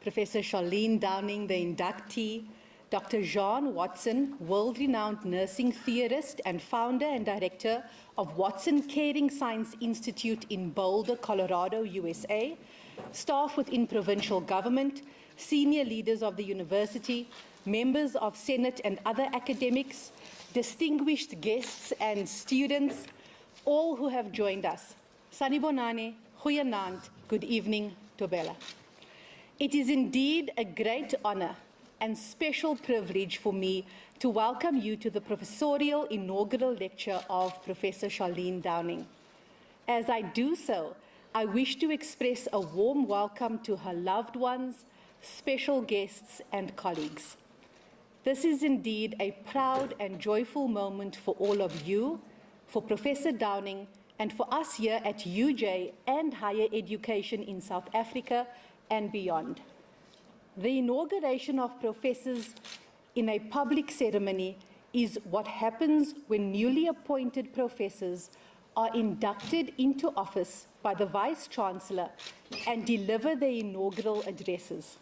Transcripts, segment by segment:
Professor Charlene Downing, the inductee, Dr. John Watson, world-renowned nursing theorist and founder and director of Watson Caring Science Institute in Boulder, Colorado, USA, staff within provincial government, senior leaders of the university, members of Senate and other academics, distinguished guests and students, all who have joined us. Sanibonani, goeienaand, good evening, Tobela. It is indeed a great honor and special privilege for me to welcome you to the Professorial Inaugural Lecture of Professor Charlene Downing. As I do so, I wish to express a warm welcome to her loved ones, special guests, and colleagues. This is indeed a proud and joyful moment for all of you, for Professor Downing, and for us here at UJ and higher education in South Africa and beyond. The inauguration of professors in a public ceremony is what happens when newly appointed professors are inducted into office by the Vice-Chancellor and deliver their inaugural addresses.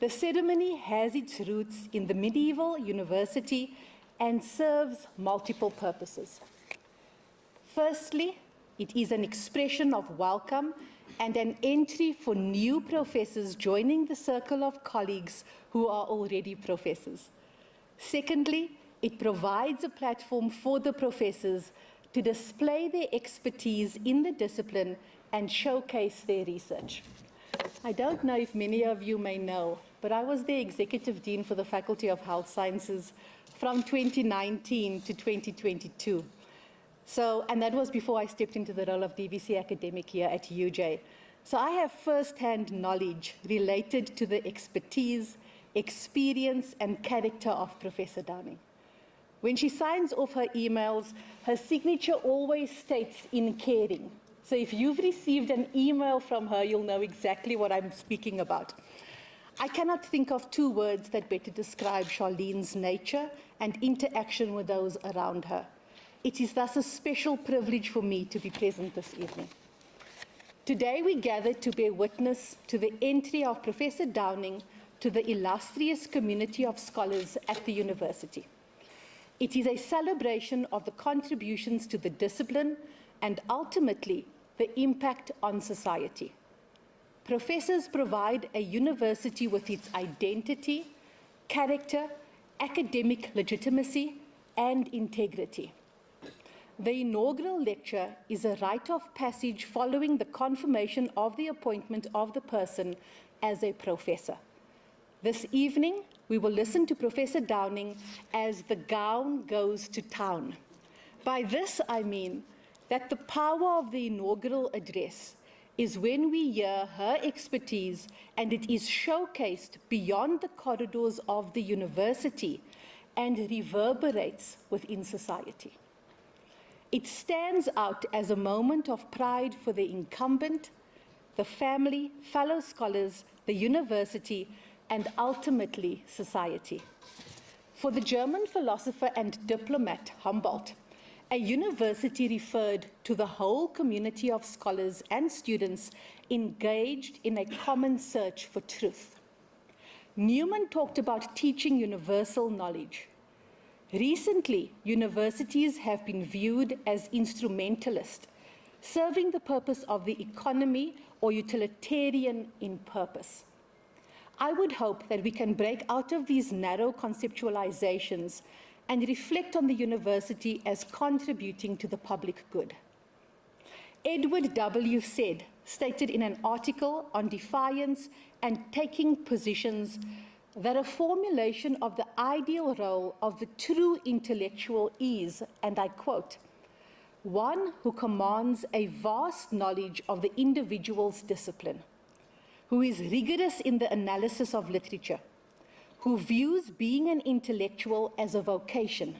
The ceremony has its roots in the medieval university and serves multiple purposes. Firstly, it is an expression of welcome and an entry for new professors joining the circle of colleagues who are already professors. Secondly, it provides a platform for the professors to display their expertise in the discipline and showcase their research. I don't know if many of you may know, but I was the Executive Dean for the Faculty of Health Sciences from 2019 to 2022. And that was before I stepped into the role of DVC academic here at UJ. So I have first-hand knowledge related to the expertise, experience, and character of Professor Downing. When she signs off her emails, her signature always states "in caring." So if you've received an email from her, you'll know exactly what I'm speaking about. I cannot think of two words that better describe Charlene's nature and interaction with those around her. It is thus a special privilege for me to be present this evening. Today we gather to bear witness to the entry of Professor Downing to the illustrious community of scholars at the university. It is a celebration of the contributions to the discipline and ultimately the impact on society. Professors provide a university with its identity, character, academic legitimacy, and integrity. The inaugural lecture is a rite of passage following the confirmation of the appointment of the person as a professor. This evening, we will listen to Professor Downing as the gown goes to town. By this, I mean that the power of the inaugural address is when we hear her expertise and it is showcased beyond the corridors of the university and reverberates within society. It stands out as a moment of pride for the incumbent, the family, fellow scholars, the university, and ultimately society. For the German philosopher and diplomat Humboldt, a university referred to the whole community of scholars and students engaged in a common search for truth. Newman talked about teaching universal knowledge. Recently, universities have been viewed as instrumentalist, serving the purpose of the economy or utilitarian in purpose. I would hope that we can break out of these narrow conceptualizations and reflect on the university as contributing to the public good. Edward W. stated in an article on defiance and taking positions that a formulation of the ideal role of the true intellectual is, and I quote, one who commands a vast knowledge of the individual's discipline, who is rigorous in the analysis of literature, who views being an intellectual as a vocation,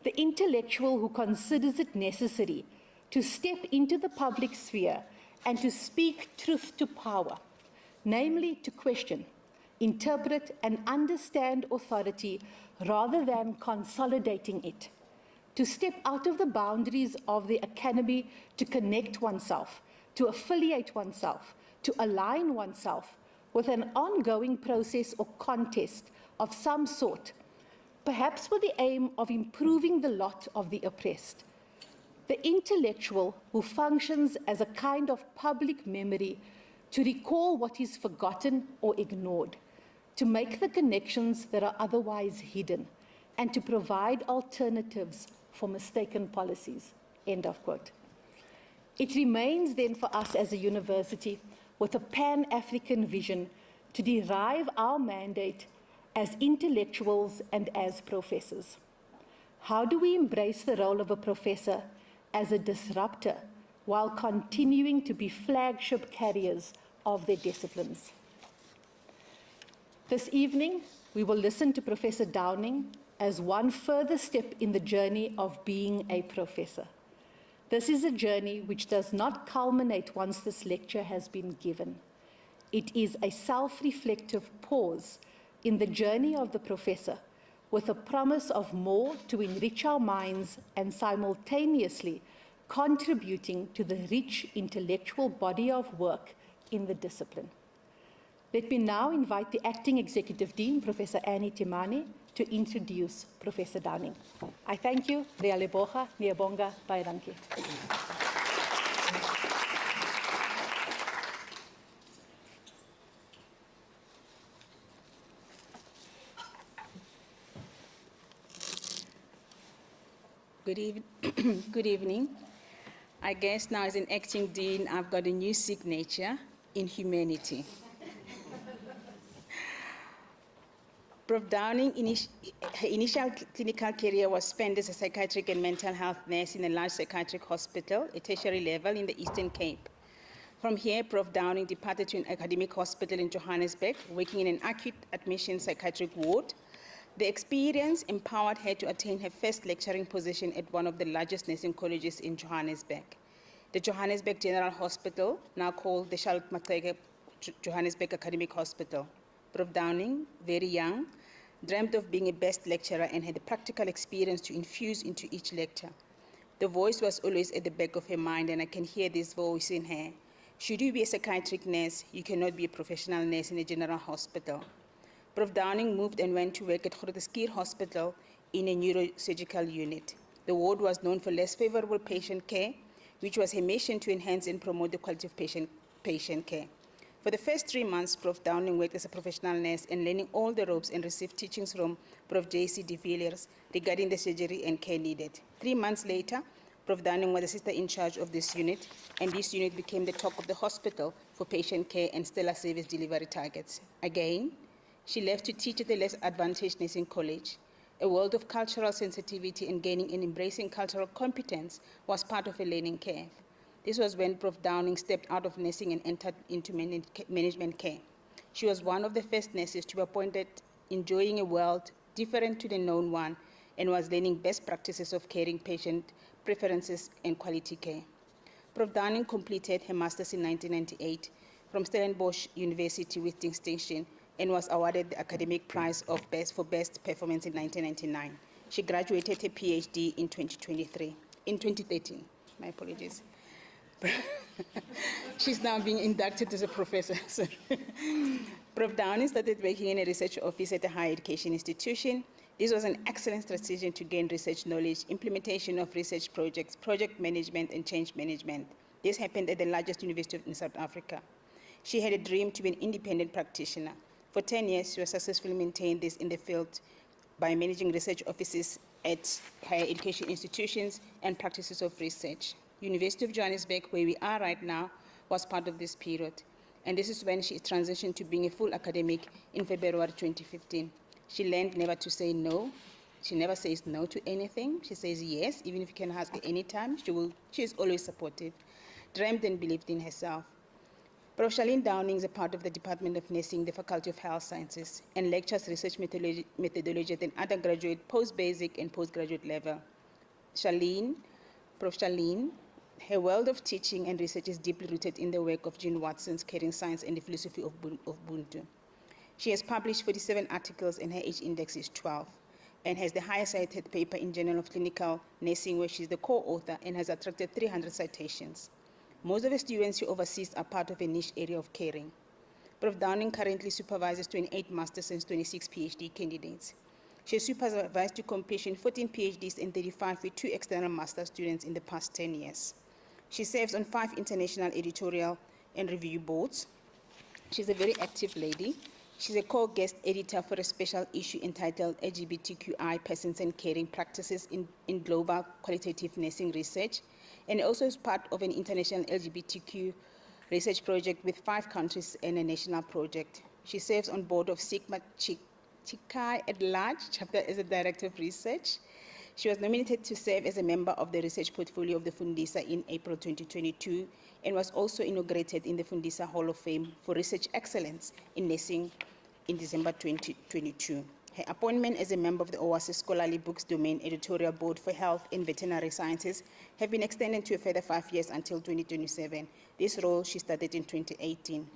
the intellectual who considers it necessary to step into the public sphere and to speak truth to power, namely to question, interpret, and understand authority rather than consolidating it, to step out of the boundaries of the academy to connect oneself, to affiliate oneself, to align oneself with an ongoing process or contest of some sort, perhaps with the aim of improving the lot of the oppressed. The intellectual who functions as a kind of public memory to recall what is forgotten or ignored, to make the connections that are otherwise hidden, and to provide alternatives for mistaken policies." End of quote. It remains then for us as a university with a Pan-African vision to derive our mandate as intellectuals and as professors. How do we embrace the role of a professor as a disruptor while continuing to be flagship carriers of their disciplines? This evening, we will listen to Professor Downing as one further step in the journey of being a professor. This is a journey which does not culminate once this lecture has been given. It is a self-reflective pause in the journey of the professor, with a promise of more to enrich our minds and simultaneously contributing to the rich intellectual body of work in the discipline. Let me now invite the Acting Executive Dean, Professor Annie Timani, to introduce Professor Downing. I thank you. Rea leboga, niabonga, baie dankie. Good evening. I guess now as an acting dean, I've got a new signature in humanity. Prof. Downing, her initial clinical career was spent as a psychiatric and mental health nurse in a large psychiatric hospital, a tertiary level in the Eastern Cape. From here, Prof. Downing departed to an academic hospital in Johannesburg, working in an acute admission psychiatric ward. The experience empowered her to attain her first lecturing position at one of the largest nursing colleges in Johannesburg, the Johannesburg General Hospital, now called the Charlotte Maxeke Johannesburg Academic Hospital. Prof. Downing, very young, dreamt of being a best lecturer and had the practical experience to infuse into each lecture. The voice was always at the back of her mind, and I can hear this voice in her. Should you be a psychiatric nurse, you cannot be a professional nurse in a general hospital. Prof. Downing moved and went to work at Grooteskier Hospital in a neurosurgical unit. The ward was known for less favorable patient care, which was her mission to enhance and promote the quality of patient care. For the first 3 months, Prof. Downing worked as a professional nurse and learning all the ropes and received teachings from Prof. J.C. de Villiers regarding the surgery and care needed. 3 months later, Prof. Downing was the sister in charge of this unit, and this unit became the talk of the hospital for patient care and stellar service delivery targets. Again, she left to teach at the less advantaged nursing college. A world of cultural sensitivity and gaining and embracing cultural competence was part of a learning curve. This was when Prof. Downing stepped out of nursing and entered into management care. She was one of the first nurses to be appointed, enjoying a world different to the known one, and was learning best practices of caring patient preferences and quality care. Prof. Downing completed her master's in 1998 from Stellenbosch University with distinction and was awarded the academic prize for best performance in 1999. She graduated her PhD in 2013. My apologies. She's now being inducted as a professor. Prof. Downing started working in a research office at a higher education institution. This was an excellent strategy to gain research knowledge, implementation of research projects, project management, and change management. This happened at the largest university in South Africa. She had a dream to be an independent practitioner. For 10 years, she was successfully maintained this in the field by managing research offices at higher education institutions and practices of research. University of Johannesburg, where we are right now, was part of this period. And this is when she transitioned to being a full academic in February 2015. She learned never to say no. She never says no to anything. She says yes, even if you can ask her anytime. She is always supportive, dreamt and believed in herself. Prof. Charlene Downing is a part of the Department of Nursing, the Faculty of Health Sciences, and lectures research methodology at an undergraduate, post-basic, and postgraduate level. Prof. Charlene, her world of teaching and research is deeply rooted in the work of Jean Watson's Caring Science and the Philosophy of Ubuntu. She has published 47 articles and her H index is 12, and has the highest cited paper in Journal of Clinical Nursing, where she is the co-author and has attracted 300 citations. Most of the students she oversees are part of a niche area of caring. Prof. Downing currently supervises 28 master's and 26 PhD candidates. She has supervised to completion 14 PhDs and 35 with 2 external master students in the past 10 years. She serves on 5 international editorial and review boards. She's a very active lady. She's a co-guest editor for a special issue entitled LGBTQI Persons and Caring Practices in Global Qualitative Nursing Research, and also is part of an international LGBTQ research project with 5 countries and a national project. She serves on board of Sigma Chi at Large chapter as a director of research. She was nominated to serve as a member of the research portfolio of the Fundisa in April 2022 and was also inaugurated in the Fundisa Hall of Fame for research excellence in nursing in December 2022. Her appointment as a member of the OASIS Scholarly Books Domain Editorial Board for Health and Veterinary Sciences have been extended to a further 5 years until 2027. This role she started in 2018.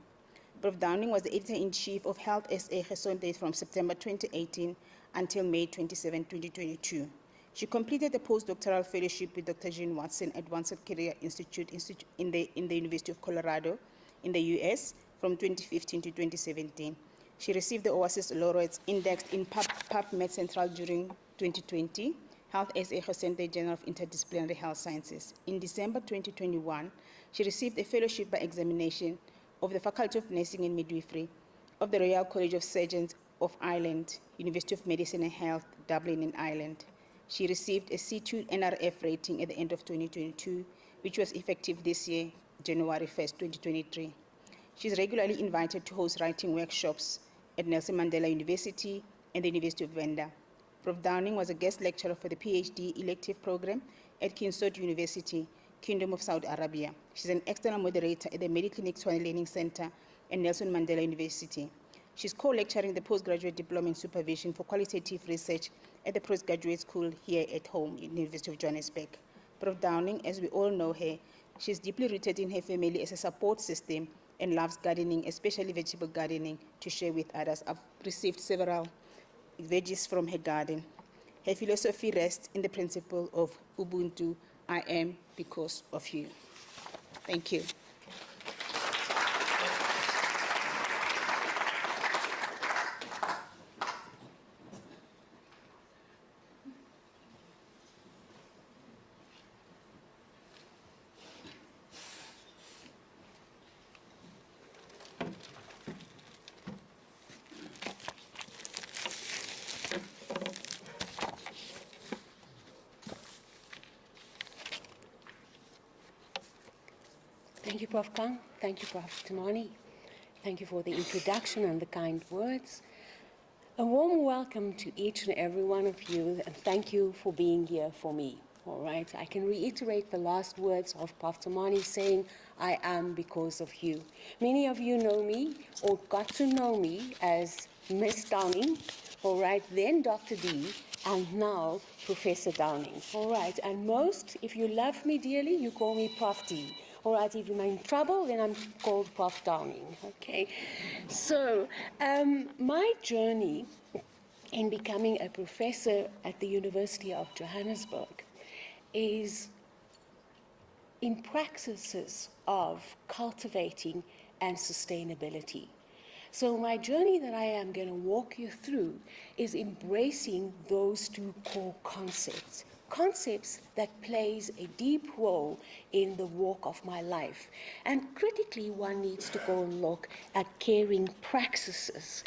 Prof. Downing was the editor-in-chief of Health SA Gesondheid from September 2018 until May 27, 2022. She completed a postdoctoral fellowship with Dr. Jean Watson at Advanced Career Institute in the University of Colorado in the US from 2015 to 2017. She received the OASIS Laureates indexed in PubMed Central during 2020, Health SA Gesondheid Journal of Interdisciplinary Health Sciences. In December 2021, she received a fellowship by examination of the Faculty of Nursing and Midwifery of the Royal College of Surgeons of Ireland, University of Medicine and Health, Dublin in Ireland. She received a C2 NRF rating at the end of 2022, which was effective this year, January 1st, 2023. She's regularly invited to host writing workshops at Nelson Mandela University and the University of Venda. Prof. Downing was a guest lecturer for the PhD elective program at King Saud University, Kingdom of Saudi Arabia. She's an external moderator at the Mediclinic Swan Learning Center and Nelson Mandela University. She's co-lecturing the postgraduate diploma in supervision for qualitative research at the postgraduate school here at home, University of Johannesburg. Prof. Downing, as we all know her, she's deeply rooted in her family as a support system and loves gardening, especially vegetable gardening, to share with others. I've received several veggies from her garden. Her philosophy rests in the principle of Ubuntu, I am because of you. Thank you. Thank you, Prof. Kang. Thank you, Prof. Temani. Thank you for the introduction and the kind words. A warm welcome to each and every one of you, and thank you for being here for me. All right, I can reiterate the last words of Prof. Temani saying, I am because of you. Many of you know me or got to know me as Miss Downing, all right, then Dr. D, and now Professor Downing. All right, and most, if you love me dearly, you call me Prof. D. All right, if you're in trouble, then I'm called Prof. Downing, okay? So, my journey in becoming a professor at the University of Johannesburg is in practices of cultivating and sustainability. So my journey that I am going to walk you through is embracing those 2 core concepts. Concepts that plays a deep role in the walk of my life. And critically, one needs to go and look at caring practices.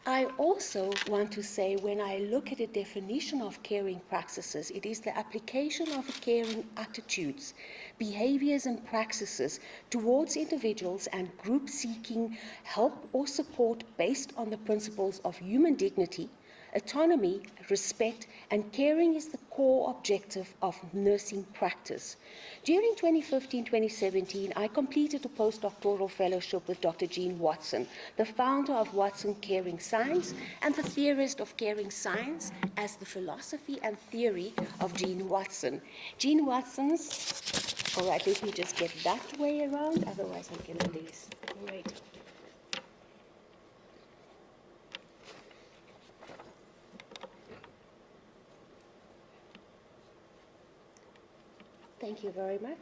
I also want to say, when I look at a definition of caring practices, it is the application of caring attitudes, behaviors and practices towards individuals and groups seeking help or support based on the principles of human dignity, autonomy, respect, and caring is the core objective of nursing practice. During 2015-2017, I completed a postdoctoral fellowship with Dr. Jean Watson, the founder of Watson Caring Science and the theorist of caring science as the philosophy and theory of Jean Watson. Jean Watson's, all right, let me just get that way around, otherwise I'm going to lose. Great. Thank you very much.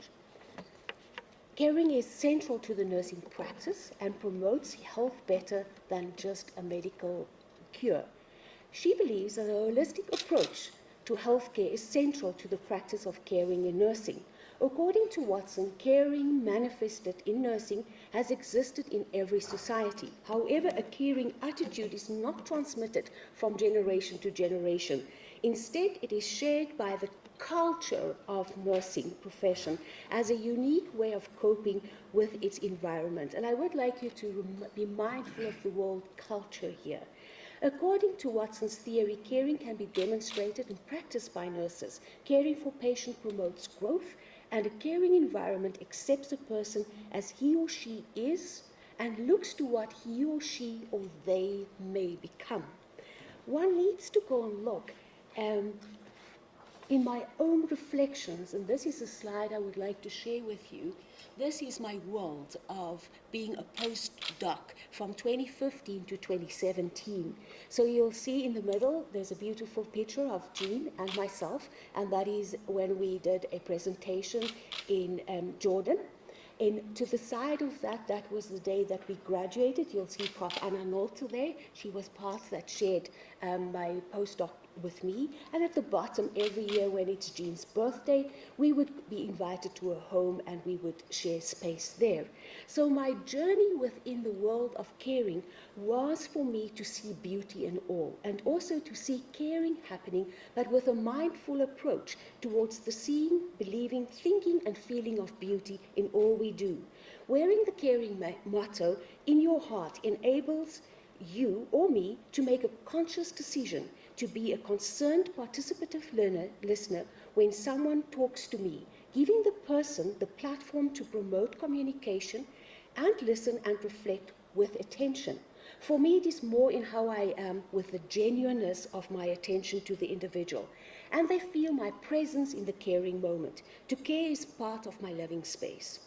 Caring is central to the nursing practice and promotes health better than just a medical cure. She believes that a holistic approach to healthcare is central to the practice of caring in nursing. According to Watson, caring manifested in nursing has existed in every society. However, a caring attitude is not transmitted from generation to generation. Instead, it is shared by the culture of nursing profession as a unique way of coping with its environment. And I would like you to be mindful of the word culture here. According to Watson's theory, caring can be demonstrated and practiced by nurses. Caring for patient promotes growth, and a caring environment accepts a person as he or she is and looks to what he or she or they may become. One needs to go and look in my own reflections, and this is a slide I would like to share with you. This is my world of being a postdoc from 2015 to 2017. So you'll see in the middle, there's a beautiful picture of Jean and myself, and that is when we did a presentation in Jordan. And to the side of that, that was the day that we graduated. You'll see Prof. Anna Nolte there. She was part that shared my postdoc with me. And at the bottom, every year when it's Jean's birthday, we would be invited to a home and we would share space there. So my journey within the world of caring was for me to see beauty in all, and also to see caring happening, but with a mindful approach towards the seeing, believing, thinking, and feeling of beauty in all we do. Wearing the caring motto in your heart enables you or me to make a conscious decision to be a concerned participative listener when someone talks to me, giving the person the platform to promote communication and listen and reflect with attention. For me, it is more in how I am with the genuineness of my attention to the individual, and they feel my presence in the caring moment. To care is part of my living space.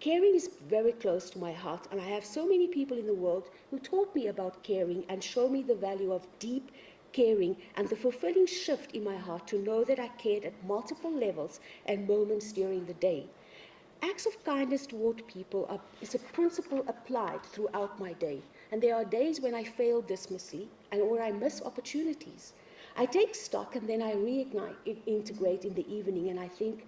Caring is very close to my heart, and I have so many people in the world who taught me about caring and show me the value of deep caring and the fulfilling shift in my heart to know that I cared at multiple levels and moments during the day. Acts of kindness toward people is a principle applied throughout my day, and there are days when I fail dismissively or I miss opportunities. I take stock and then I integrate in the evening, and I think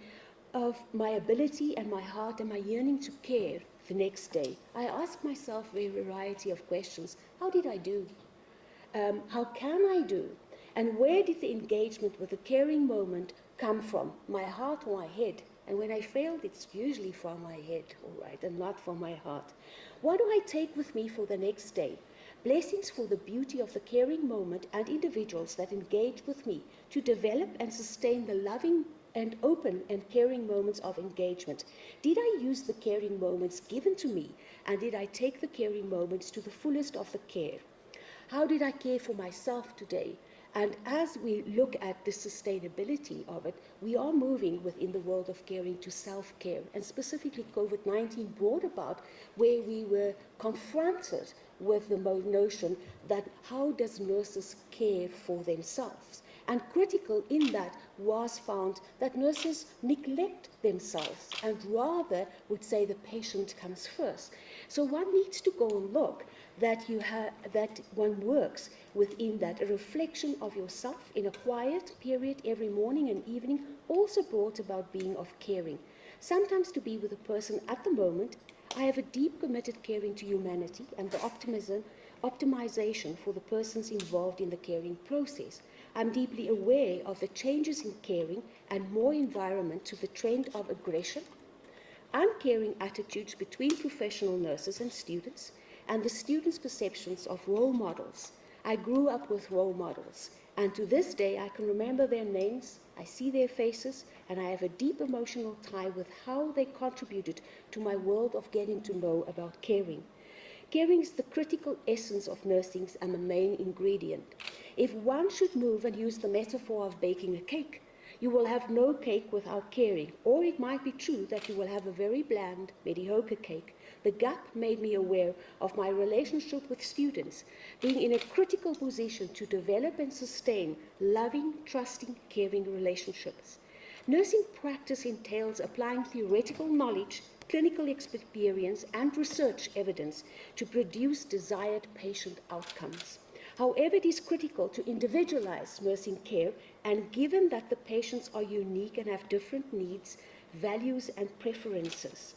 of my ability and my heart and my yearning to care the next day. I ask myself a variety of questions. How did I do? How can I do? And where did the engagement with the caring moment come from? My heart or my head? And when I failed, it's usually from my head, all right, and not from my heart. What do I take with me for the next day? Blessings for the beauty of the caring moment and individuals that engage with me to develop and sustain the loving and open and caring moments of engagement. Did I use the caring moments given to me, and did I take the caring moments to the fullest of the care? How did I care for myself today? And as we look at the sustainability of it, we are moving within the world of caring to self-care, and specifically COVID-19 brought about where we were confronted with the notion that how does nurses care for themselves? And critical in that was found that nurses neglect themselves and rather would say the patient comes first. So one needs to go and look that one works within that, a reflection of yourself in a quiet period every morning and evening, also brought about being of caring. Sometimes to be with a person at the moment, I have a deep committed caring to humanity and the optimization for the persons involved in the caring process. I'm deeply aware of the changes in caring and more environment to the trend of aggression, uncaring attitudes between professional nurses and students, and the students' perceptions of role models. I grew up with role models, and to this day I can remember their names, I see their faces, and I have a deep emotional tie with how they contributed to my world of getting to know about caring. Caring is the critical essence of nursing and the main ingredient. If one should move and use the metaphor of baking a cake, you will have no cake without caring, or it might be true that you will have a very bland, mediocre cake. The gap made me aware of my relationship with students, being in a critical position to develop and sustain loving, trusting, caring relationships. Nursing practice entails applying theoretical knowledge clinical experience and research evidence to produce desired patient outcomes. However, it is critical to individualize nursing care, and given that the patients are unique and have different needs, values, and preferences.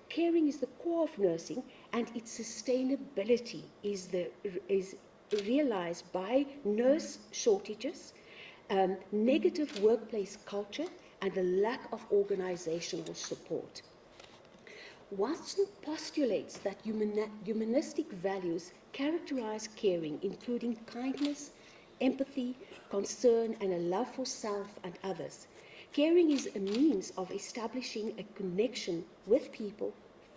Caring is the core of nursing, and its sustainability is realized by nurse shortages, negative workplace culture, and a lack of organizational support. Watson postulates that humanistic values characterize caring, including kindness, empathy, concern, and a love for self and others. Caring is a means of establishing a connection with people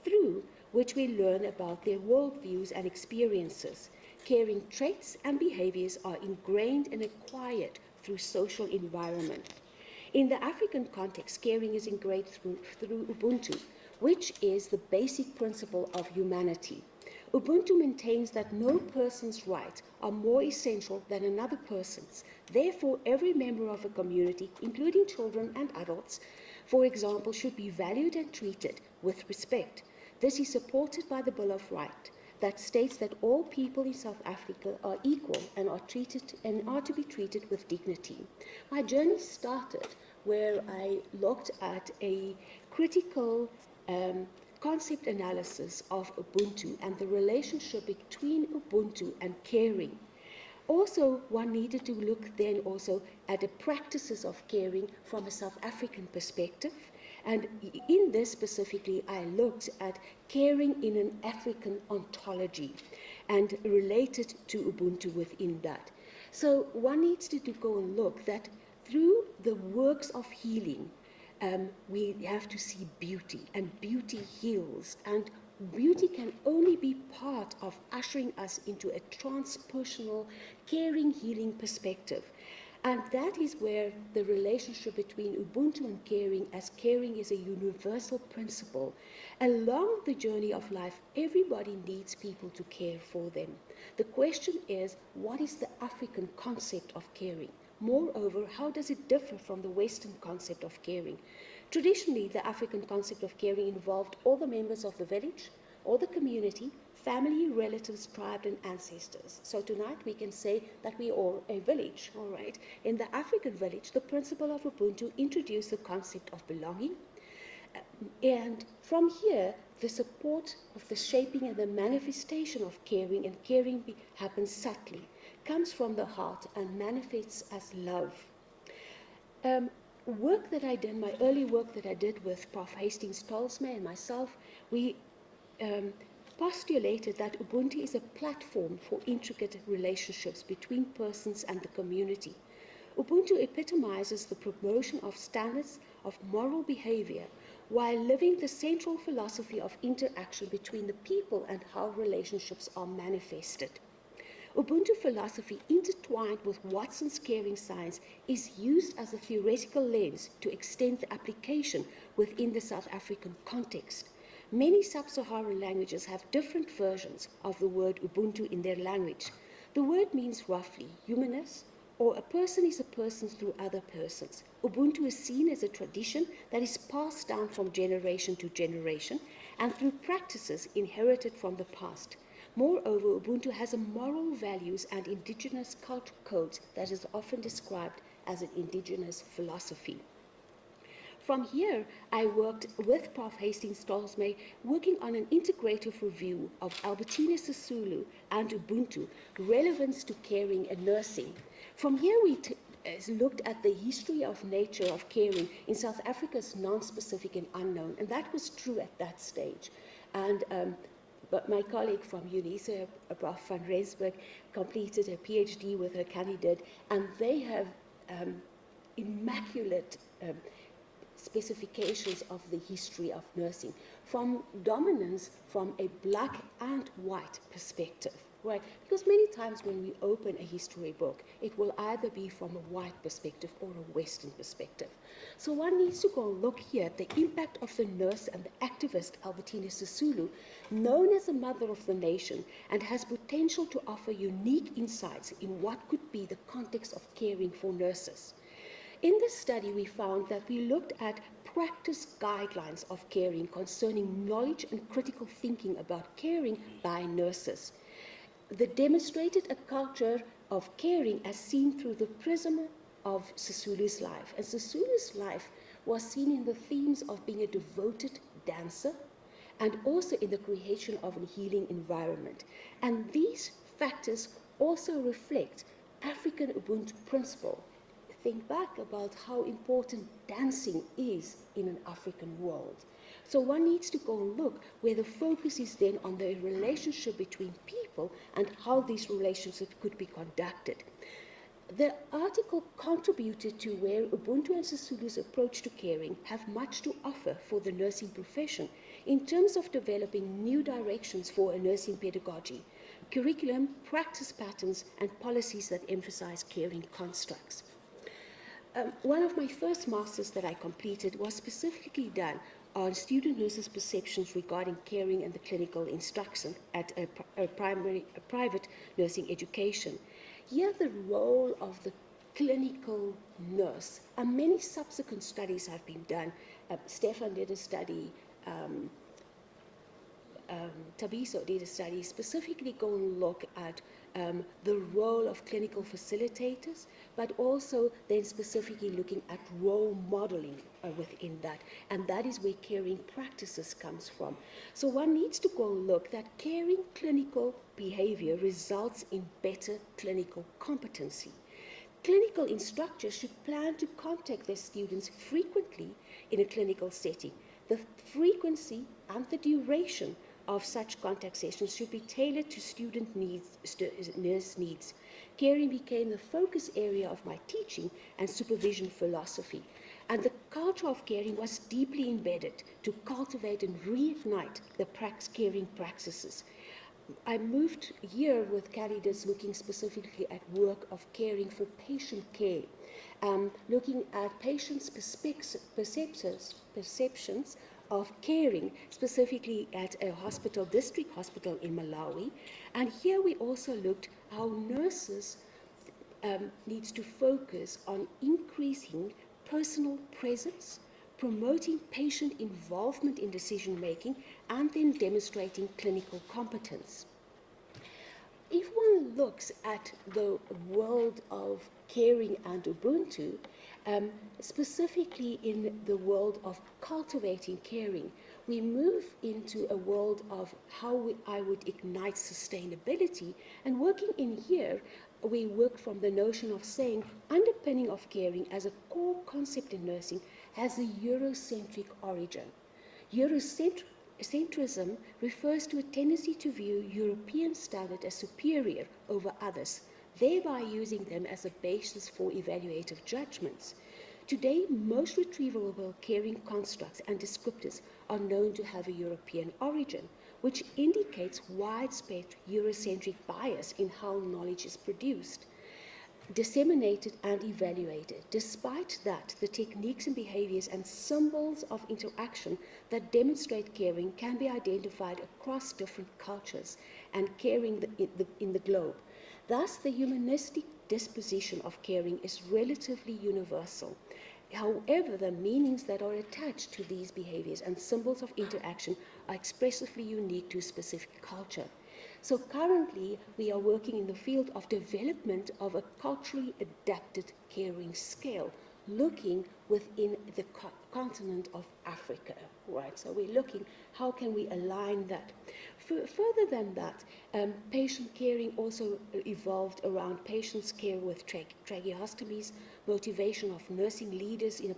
through which we learn about their worldviews and experiences. Caring traits and behaviors are ingrained and acquired through social environment. In the African context, caring is ingrained through Ubuntu, which is the basic principle of humanity. Ubuntu maintains that no person's rights are more essential than another person's. Therefore, every member of a community, including children and adults, for example, should be valued and treated with respect. This is supported by the Bill of Rights that states that all people in South Africa are equal and are to be treated with dignity. My journey started where I looked at a critical concept analysis of Ubuntu and the relationship between Ubuntu and caring. Also, one needed to look then also at the practices of caring from a South African perspective. And in this specifically, I looked at caring in an African ontology and related to Ubuntu within that. So one needs to go and look that through the works of healing, we have to see beauty, and beauty heals, and beauty can only be part of ushering us into a transpersonal, caring, healing perspective. And that is where the relationship between Ubuntu and caring, as caring is a universal principle. Along the journey of life, everybody needs people to care for them. The question is, what is the African concept of caring? Moreover, how does it differ from the Western concept of caring? Traditionally, the African concept of caring involved all the members of the village, or the community, family, relatives, tribe, and ancestors. So tonight we can say that we are a village, all right? In the African village, the principle of Ubuntu introduced the concept of belonging. And from here, the support of the shaping and the manifestation of caring, and caring happens subtly, comes from the heart and manifests as love. Work that I did, my early work that I did with Prof. Hastings Tolsma and myself, we postulated that Ubuntu is a platform for intricate relationships between persons and the community. Ubuntu epitomizes the promotion of standards of moral behavior while living the central philosophy of interaction between the people and how relationships are manifested. Ubuntu philosophy, intertwined with Watson's caring science, is used as a theoretical lens to extend the application within the South African context. Many sub-Saharan languages have different versions of the word Ubuntu in their language. The word means roughly humanist, or a person is a person through other persons. Ubuntu is seen as a tradition that is passed down from generation to generation and through practices inherited from the past. Moreover, Ubuntu has a moral values and indigenous culture codes that is often described as an indigenous philosophy. From here, I worked with Prof. Hastings Tolsma, working on an integrative review of Albertina Sisulu and Ubuntu, relevance to caring and nursing. From here, we looked at the history of nature of caring in South Africa's non-specific and unknown, and that was true at that stage. And but my colleague from UNISA, Prof. van Rensburg, completed a PhD with her candidate, and they have immaculate specifications of the history of nursing, from dominance from a black and white perspective, right? Because many times when we open a history book, it will either be from a white perspective or a Western perspective. So one needs to go look here at the impact of the nurse and the activist Albertina Sisulu, known as the mother of the nation, and has potential to offer unique insights in what could be the context of caring for nurses. In this study, we found that we looked at practice guidelines of caring concerning knowledge and critical thinking about caring by nurses. They demonstrated a culture of caring as seen through the prism of Sisulu's life. And Sisulu's life was seen in the themes of being a devoted dancer and also in the creation of a healing environment. And these factors also reflect African Ubuntu principle. Think back about how important dancing is in an African world. So one needs to go and look where the focus is then on the relationship between people and how these relationships could be conducted. The article contributed to where Ubuntu and Sisulu's approach to caring have much to offer for the nursing profession in terms of developing new directions for a nursing pedagogy, curriculum, practice patterns, and policies that emphasize caring constructs. One of my first masters that I completed was specifically done on student nurses' perceptions regarding caring and the clinical instruction at a private nursing education. Here, the role of the clinical nurse, and many subsequent studies have been done. Stefan did a study, Tabiso did a study, specifically go and look at the role of clinical facilitators, but also then specifically looking at role modeling within that. And that is where caring practices comes from. So one needs to go and look that caring clinical behavior results in better clinical competency. Clinical instructors should plan to contact their students frequently in a clinical setting. The frequency and the duration of such contact sessions should be tailored to student needs, nurse needs. Caring became the focus area of my teaching and supervision philosophy. And the culture of caring was deeply embedded to cultivate and reignite the caring practices. I moved here with candidates looking specifically at work of caring for patient care, looking at patients' perceptions of caring, specifically at a hospital, district hospital in Malawi. And here we also looked how nurses needs to focus on increasing personal presence, promoting patient involvement in decision making, and then demonstrating clinical competence. If one looks at the world of caring and Ubuntu, specifically in the world of cultivating caring, we move into a world of how I would ignite sustainability. And working in here, we work from the notion of saying underpinning of caring as a core concept in nursing has a Eurocentric origin. Eurocentrism refers to a tendency to view European standards as superior over others, thereby using them as a basis for evaluative judgments. Today, most retrievable caring constructs and descriptors are known to have a European origin, which indicates widespread Eurocentric bias in how knowledge is produced, disseminated, and evaluated. Despite that, the techniques and behaviors and symbols of interaction that demonstrate caring can be identified across different cultures and caring in the globe. Thus, the humanistic disposition of caring is relatively universal. However, the meanings that are attached to these behaviors and symbols of interaction are expressively unique to a specific culture. So currently, we are working in the field of development of a culturally adapted caring scale, looking within the continent of Africa, right? So we're looking, how can we align that? Further than that, patient caring also evolved around patients' care with tracheostomies, motivation of nursing leaders in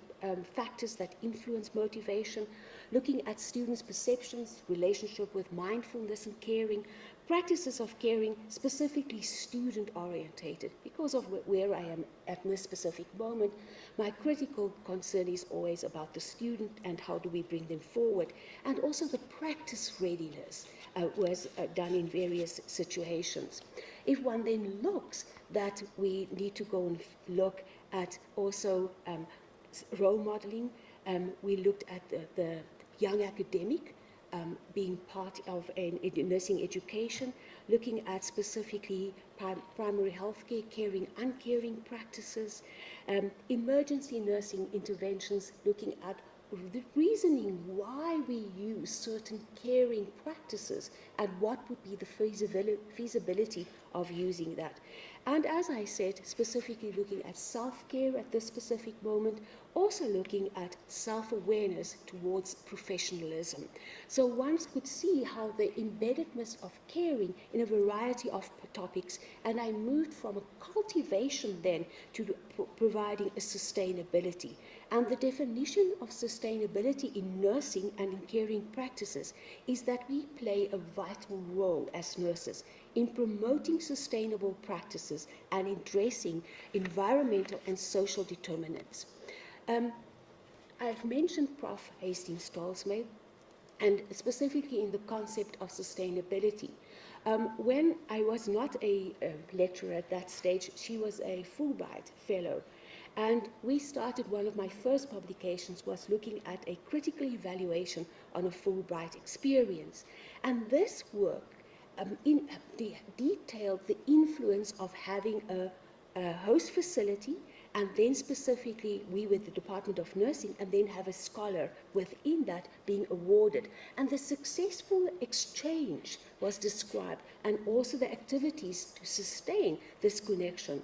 factors that influence motivation, looking at students' perceptions, relationship with mindfulness and caring, practices of caring, specifically student-orientated. Because of where I am at this specific moment, my critical concern is always about the student and how do we bring them forward, and also the practice readiness was done in various situations. If one then looks that we need to go and look at also role modeling, we looked at the young academic being part of a nursing education, looking at specifically primary healthcare, caring, uncaring practices, emergency nursing interventions, looking at the reasoning why we use certain caring practices and what would be the feasibility of using that. And as I said, specifically looking at self-care at this specific moment, also looking at self-awareness towards professionalism. So one could see how the embeddedness of caring in a variety of topics, and I moved from a cultivation then to providing a sustainability. And the definition of sustainability in nursing and in caring practices is that we play a vital role as nurses in promoting sustainable practices and addressing environmental and social determinants. I've mentioned Prof. Hastings-Stolzmay, and specifically in the concept of sustainability. When I was not a lecturer at that stage, she was a Fulbright fellow. And we started, one of my first publications was looking at a critical evaluation on a Fulbright experience. And this work detailed the influence of having a host facility, and then specifically we with the Department of Nursing, and then have a scholar within that being awarded. And the successful exchange was described, and also the activities to sustain this connection.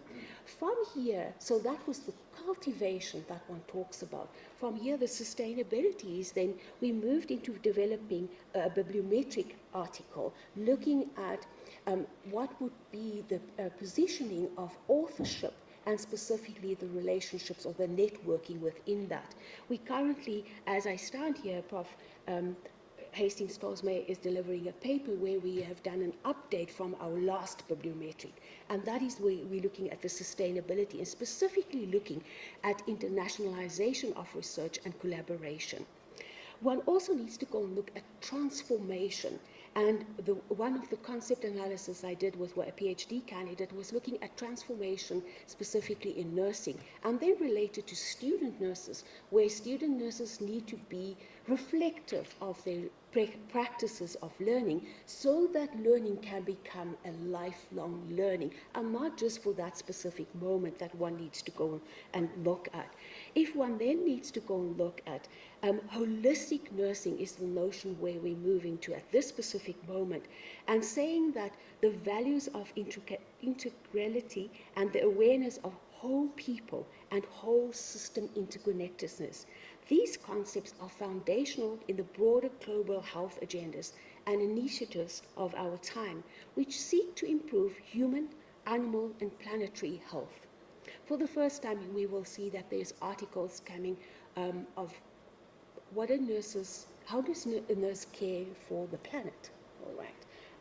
From here, so that was the cultivation that one talks about. From here, the sustainability is then we moved into developing a bibliometric article, looking at what would be the positioning of authorship and specifically the relationships or the networking within that. We currently, as I stand here, Prof. Hastings-Stolzmay is delivering a paper where we have done an update from our last bibliometric, and that is where we're looking at the sustainability and specifically looking at internationalization of research and collaboration. One also needs to go and look at transformation. And one of the concept analysis I did with a PhD candidate was looking at transformation specifically in nursing, and then related to student nurses, where student nurses need to be reflective of their practices of learning so that learning can become a lifelong learning and not just for that specific moment that one needs to go and look at. If one then needs to go and look at holistic nursing is the notion where we're moving to at this specific moment, and saying that the values of integrality and the awareness of whole people and whole system interconnectedness. These concepts are foundational in the broader global health agendas and initiatives of our time, which seek to improve human, animal, and planetary health. For the first time, we will see that there's articles coming of what are nurses, how does a nurse care for the planet, all right?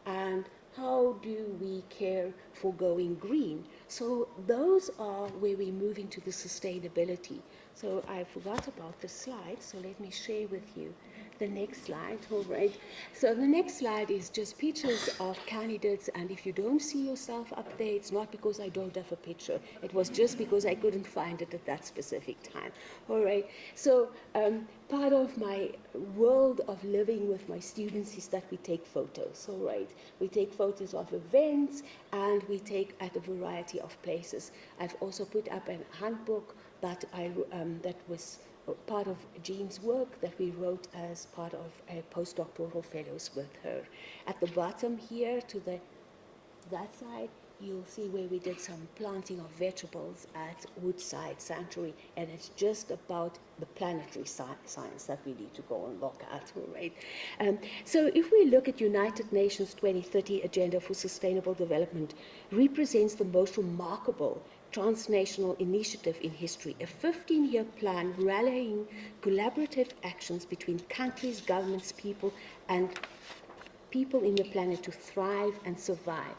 And how do we care for going green? So those are where we move into the sustainability. So I forgot about the slide, so let me share with you the next slide, all right? So the next slide is just pictures of candidates, and if you don't see yourself up there, it's not because I don't have a picture. It was just because I couldn't find it at that specific time, all right? So part of my world of living with my students is that we take photos, all right? We take photos of events, and we take at a variety of places. I've also put up a handbook that that was part of Jean's work that we wrote as part of a postdoctoral fellows with her. At the bottom here to that side, you'll see where we did some planting of vegetables at Woodside Sanctuary, and it's just about the planetary science that we need to go and look at, all right? So if we look at United Nations 2030 Agenda for Sustainable Development, represents the most remarkable transnational initiative in history, a 15-year plan rallying collaborative actions between countries, governments, people, and people in the planet to thrive and survive.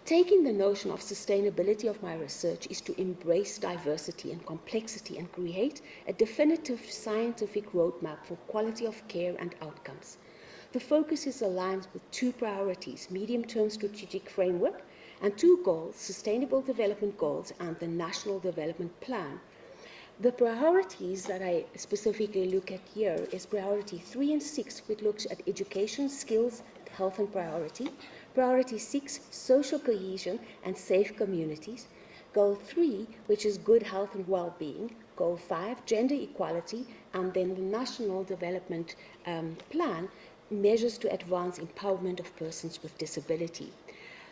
Taking the notion of sustainability of my research is to embrace diversity and complexity and create a definitive scientific roadmap for quality of care and outcomes. The focus is aligned with two priorities: medium-term strategic framework and two goals: Sustainable Development Goals and the National Development Plan. The priorities that I specifically look at here is priority 3 and 6, which looks at education, skills, health and priority. Priority 6, social cohesion and safe communities. Goal 3, which is good health and well-being. Goal 5, gender equality, and then the National Development Plan, measures to advance empowerment of persons with disability.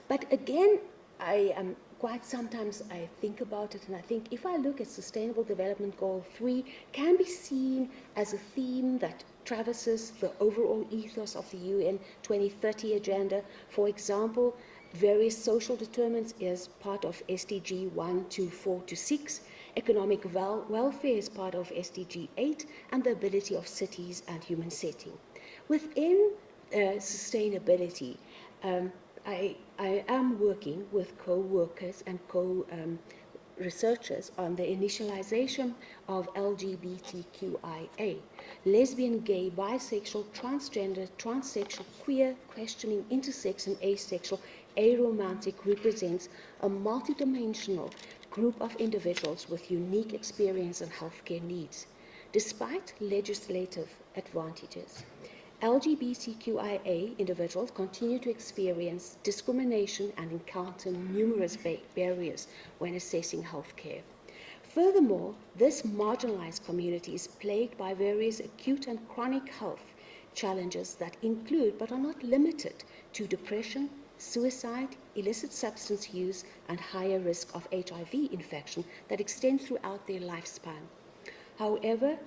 But again, I am quite sometimes I think about it, and I think if I look at Sustainable Development Goal 3, can be seen as a theme that traverses the overall ethos of the UN 2030 agenda. For example, various social determinants is part of SDG 1 to 4 to 6, economic welfare is part of SDG 8, and the ability of cities and human setting. Within sustainability, I am working with co-workers and co-researchers on the initialization of LGBTQIA, lesbian, gay, bisexual, transgender, transsexual, queer, questioning, intersex, and asexual, aromantic represents a multidimensional group of individuals with unique experience and healthcare needs. Despite legislative advantages, LGBTQIA individuals continue to experience discrimination and encounter numerous barriers when assessing healthcare. Furthermore, this marginalized community is plagued by various acute and chronic health challenges that include but are not limited to depression, suicide, illicit substance use, and higher risk of HIV infection that extend throughout their lifespan. However,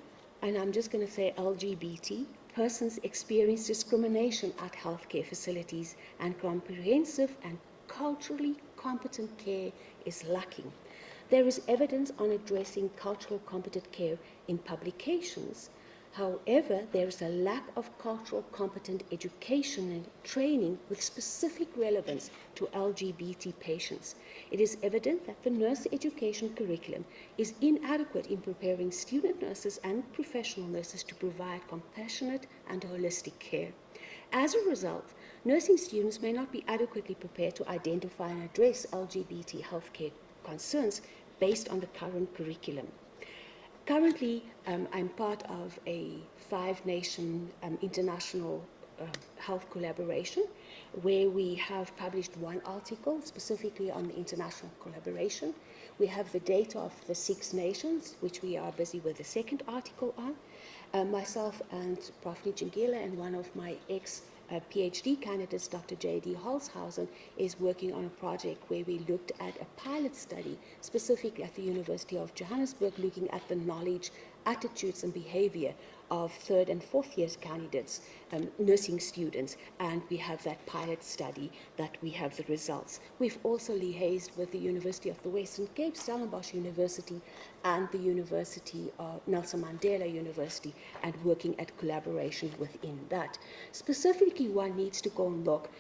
and I'm just going to say LGBT, persons experience discrimination at healthcare facilities, and comprehensive and culturally competent care is lacking. There is evidence on addressing cultural competent care in publications. However, there is a lack of cultural competent education and training with specific relevance to LGBT patients. It is evident that the nurse education curriculum is inadequate in preparing student nurses and professional nurses to provide compassionate and holistic care. As a result, nursing students may not be adequately prepared to identify and address LGBT healthcare concerns based on the current curriculum. Currently, I'm part of a 5-nation international health collaboration where we have published one article specifically on the international collaboration. We have the data of the 6 nations, which we are busy with the second article on. Myself and Prof. Njingila and one of my PhD candidates, Dr. J.D. Holzhausen, is working on a project where we looked at a pilot study, specifically at the University of Johannesburg, looking at the knowledge, attitudes, and behavior of 3rd and 4th year candidates, nursing students, and we have that pilot study that we have the results. We've also liaised with the University of the Western Cape, Stellenbosch University, and the University of Nelson Mandela University, and working at collaboration within that. Specifically, one needs to go and look,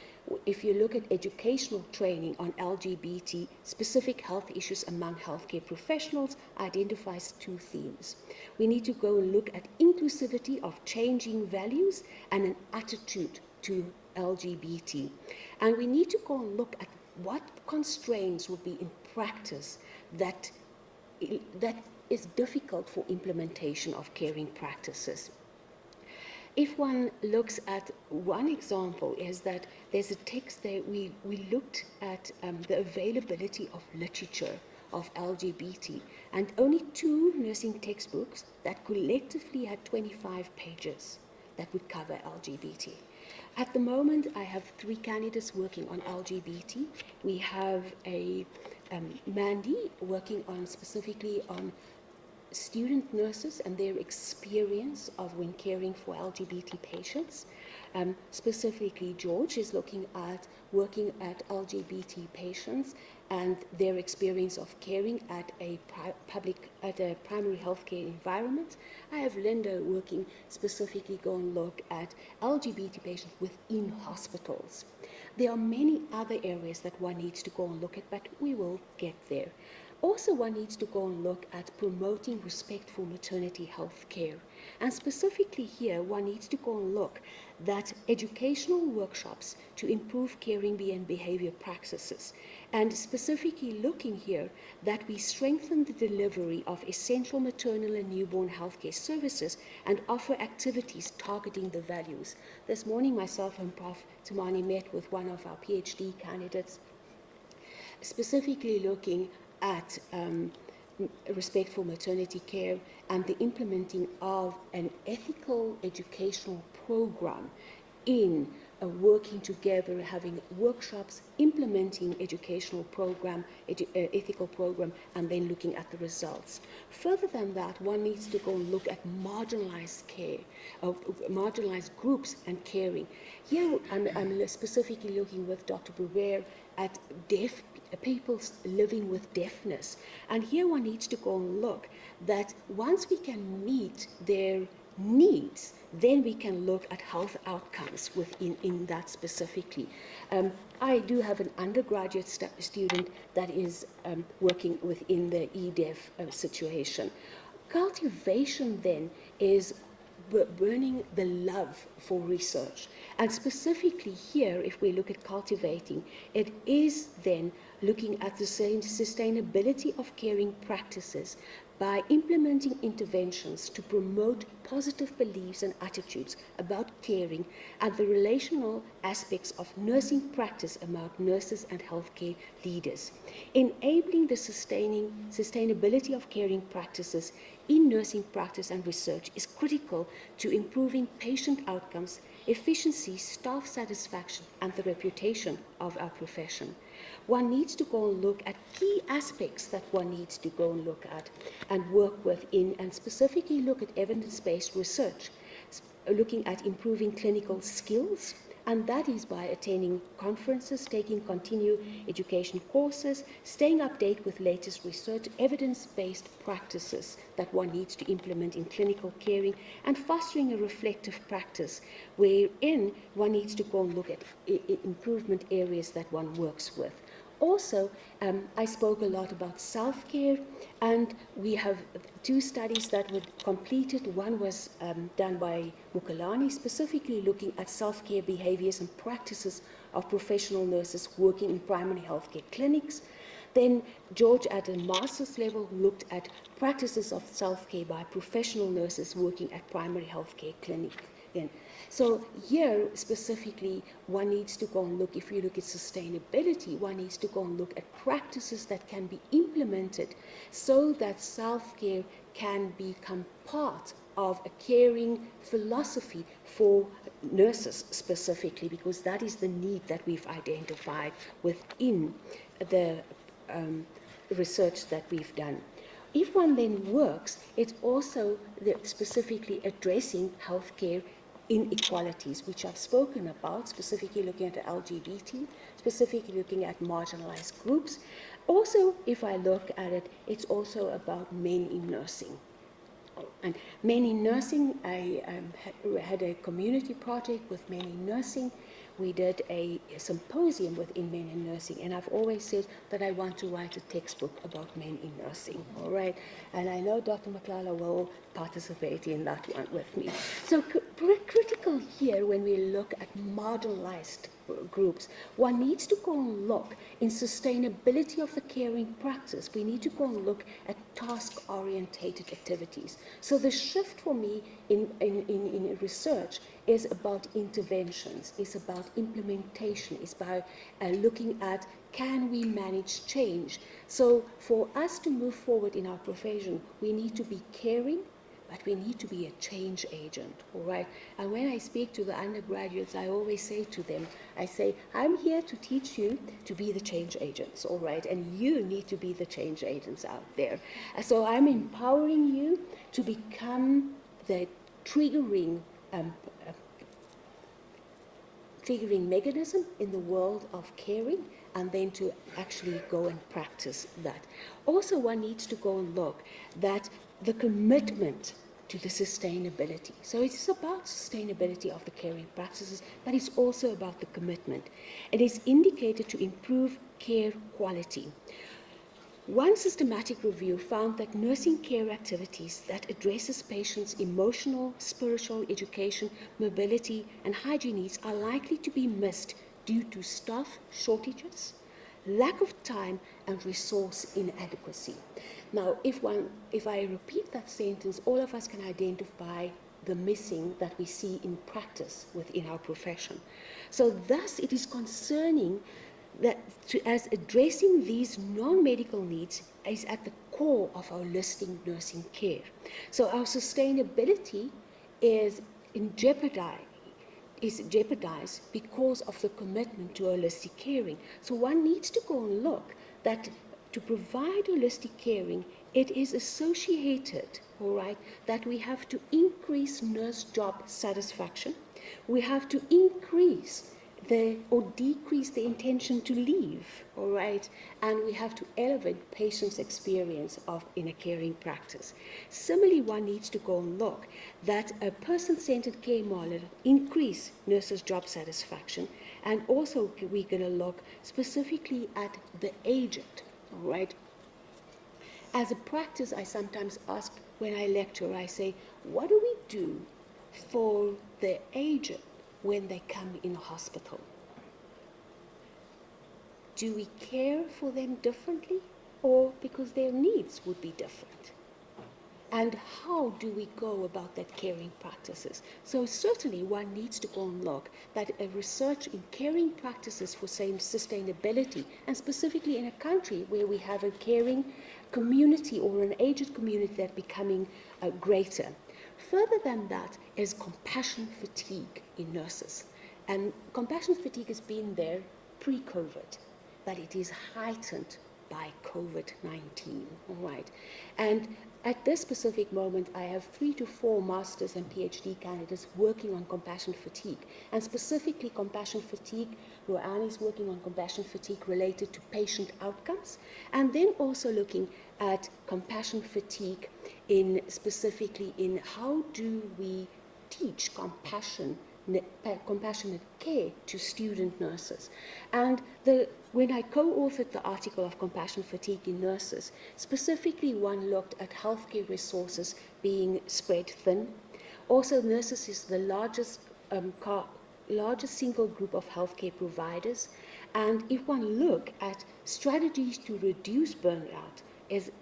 if you look at educational training on LGBT specific health issues among healthcare professionals, identifies 2 themes. We need to go and look at inclusivity of changing values and an attitude to LGBT. And we need to go and look at what constraints would be in practice that is difficult for implementation of caring practices. If one looks at one example, is that there's a text there, we looked at the availability of literature of LGBT, and only 2 nursing textbooks that collectively had 25 pages that would cover LGBT. At the moment, I have 3 candidates working on LGBT. We have a Mandy working on specifically on student nurses and their experience of when caring for LGBT patients. Specifically, George is looking at working at LGBT patients and their experience of caring at a primary healthcare environment. I have Linda working specifically going to look at LGBT patients within hospitals. There are many other areas that one needs to go and look at, but we will get there. Also, one needs to go and look at promoting respectful maternity health care. And specifically here, one needs to go and look at educational workshops to improve caring and behavior practices. And specifically looking here that we strengthen the delivery of essential maternal and newborn healthcare services and offer activities targeting the values. This morning, myself and Prof. Tumani met with one of our PhD candidates, specifically looking at respect for maternity care and the implementing of an ethical educational program in working together, having workshops, implementing educational program, ethical program, and then looking at the results. Further than that, one needs to go and look at marginalized care, marginalized groups and caring. Here, I'm specifically looking with Dr. Bruber at deaf people living with deafness. And here one needs to go and look that once we can meet their needs, then we can look at health outcomes in that specifically. I do have an undergraduate student that is working within the EDEF situation. Cultivation then is burning the love for research. And specifically here, if we look at cultivating, it is then looking at the sustainability of caring practices by implementing interventions to promote positive beliefs and attitudes about caring and the relational aspects of nursing practice among nurses and healthcare leaders. Enabling the sustainability of caring practices in nursing practice and research is critical to improving patient outcomes, efficiency, staff satisfaction, and the reputation of our profession. One needs to go and look at key aspects that one needs to go and look at and work within, and specifically look at evidence-based research, looking at improving clinical skills, and that is by attending conferences, taking continuing education courses, staying updated with latest research, evidence-based practices that one needs to implement in clinical caring, and fostering a reflective practice wherein one needs to go and look at improvement areas that one works with. Also, I spoke a lot about self-care, and we have two studies that were completed. One was done by Mukalani, specifically looking at self-care behaviors and practices of professional nurses working in primary healthcare clinics. Then George, at a master's level, looked at practices of self-care by professional nurses working at primary healthcare clinics. So here, specifically, one needs to go and look, if you look at sustainability, one needs to go and look at practices that can be implemented so that self-care can become part of a caring philosophy for nurses specifically, because that is the need that we've identified within the research that we've done. If one then works, it's also specifically addressing healthcare inequalities, which I've spoken about, specifically looking at the LGBT, specifically looking at marginalized groups. Also, if I look at it, it's also about men in nursing. And men in nursing, I had a community project with men in nursing. We did a symposium within men in nursing, and I've always said that I want to write a textbook about men in nursing, all right? And I know Dr. Maklala will participate in that one with me. So critical here when we look at marginalized groups, one needs to go and look in sustainability of the caring practice. We need to go and look at task-orientated activities. So the shift for me in research is about interventions, is about implementation, is about looking at can we manage change. So for us to move forward in our profession, we need to be caring, but we need to be a change agent, all right? And when I speak to the undergraduates, I always say to them, I say, I'm here to teach you to be the change agents, all right? And you need to be the change agents out there. So I'm empowering you to become the triggering mechanism in the world of caring, and then to actually go and practice that. Also, one needs to go and look that the commitment to the sustainability. So it's about sustainability of the caring practices, but it's also about the commitment. It is indicated to improve care quality. One systematic review found that nursing care activities that addresses patients' emotional, spiritual, education, mobility, and hygiene needs are likely to be missed due to staff shortages, lack of time, and resource inadequacy. Now, if I repeat that sentence, all of us can identify the missing that we see in practice within our profession. So thus, it is concerning as addressing these non-medical needs is at the core of our holistic nursing care. So our sustainability is jeopardized because of the commitment to holistic caring. So one needs to go and look that to provide holistic caring, it is associated, all right, that we have to increase nurse job satisfaction, we have to increase or decrease the intention to leave, all right, and we have to elevate patients' experience in a caring practice. Similarly, one needs to go and look that a person-centered care model increase nurses' job satisfaction, and also we're going to look specifically at the aged, all right. As a practice, I sometimes ask when I lecture, I say, what do we do for the aged when they come in hospital? Do we care for them differently, or because their needs would be different? And how do we go about that caring practices? So certainly one needs to go and look that a research in caring practices for sustainability, and specifically in a country where we have a caring community or an aged community that's becoming greater. Further than that is compassion fatigue in nurses. And compassion fatigue has been there pre-COVID, but it is heightened by COVID-19, all right? And at this specific moment, I have 3 to 4 master's and PhD candidates working on compassion fatigue, and specifically compassion fatigue. Roanne is working on compassion fatigue related to patient outcomes, and then also looking at compassion fatigue specifically in how do we teach compassionate care to student nurses. And when I co-authored the article of compassion fatigue in nurses, specifically one looked at healthcare resources being spread thin. Also, nurses is the largest single group of healthcare providers. And if one look at strategies to reduce burnout is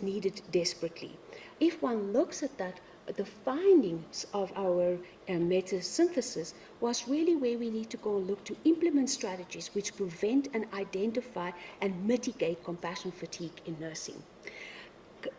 needed desperately. If one looks at that, the findings of our meta-synthesis was really where we need to go and look to implement strategies which prevent and identify and mitigate compassion fatigue in nursing.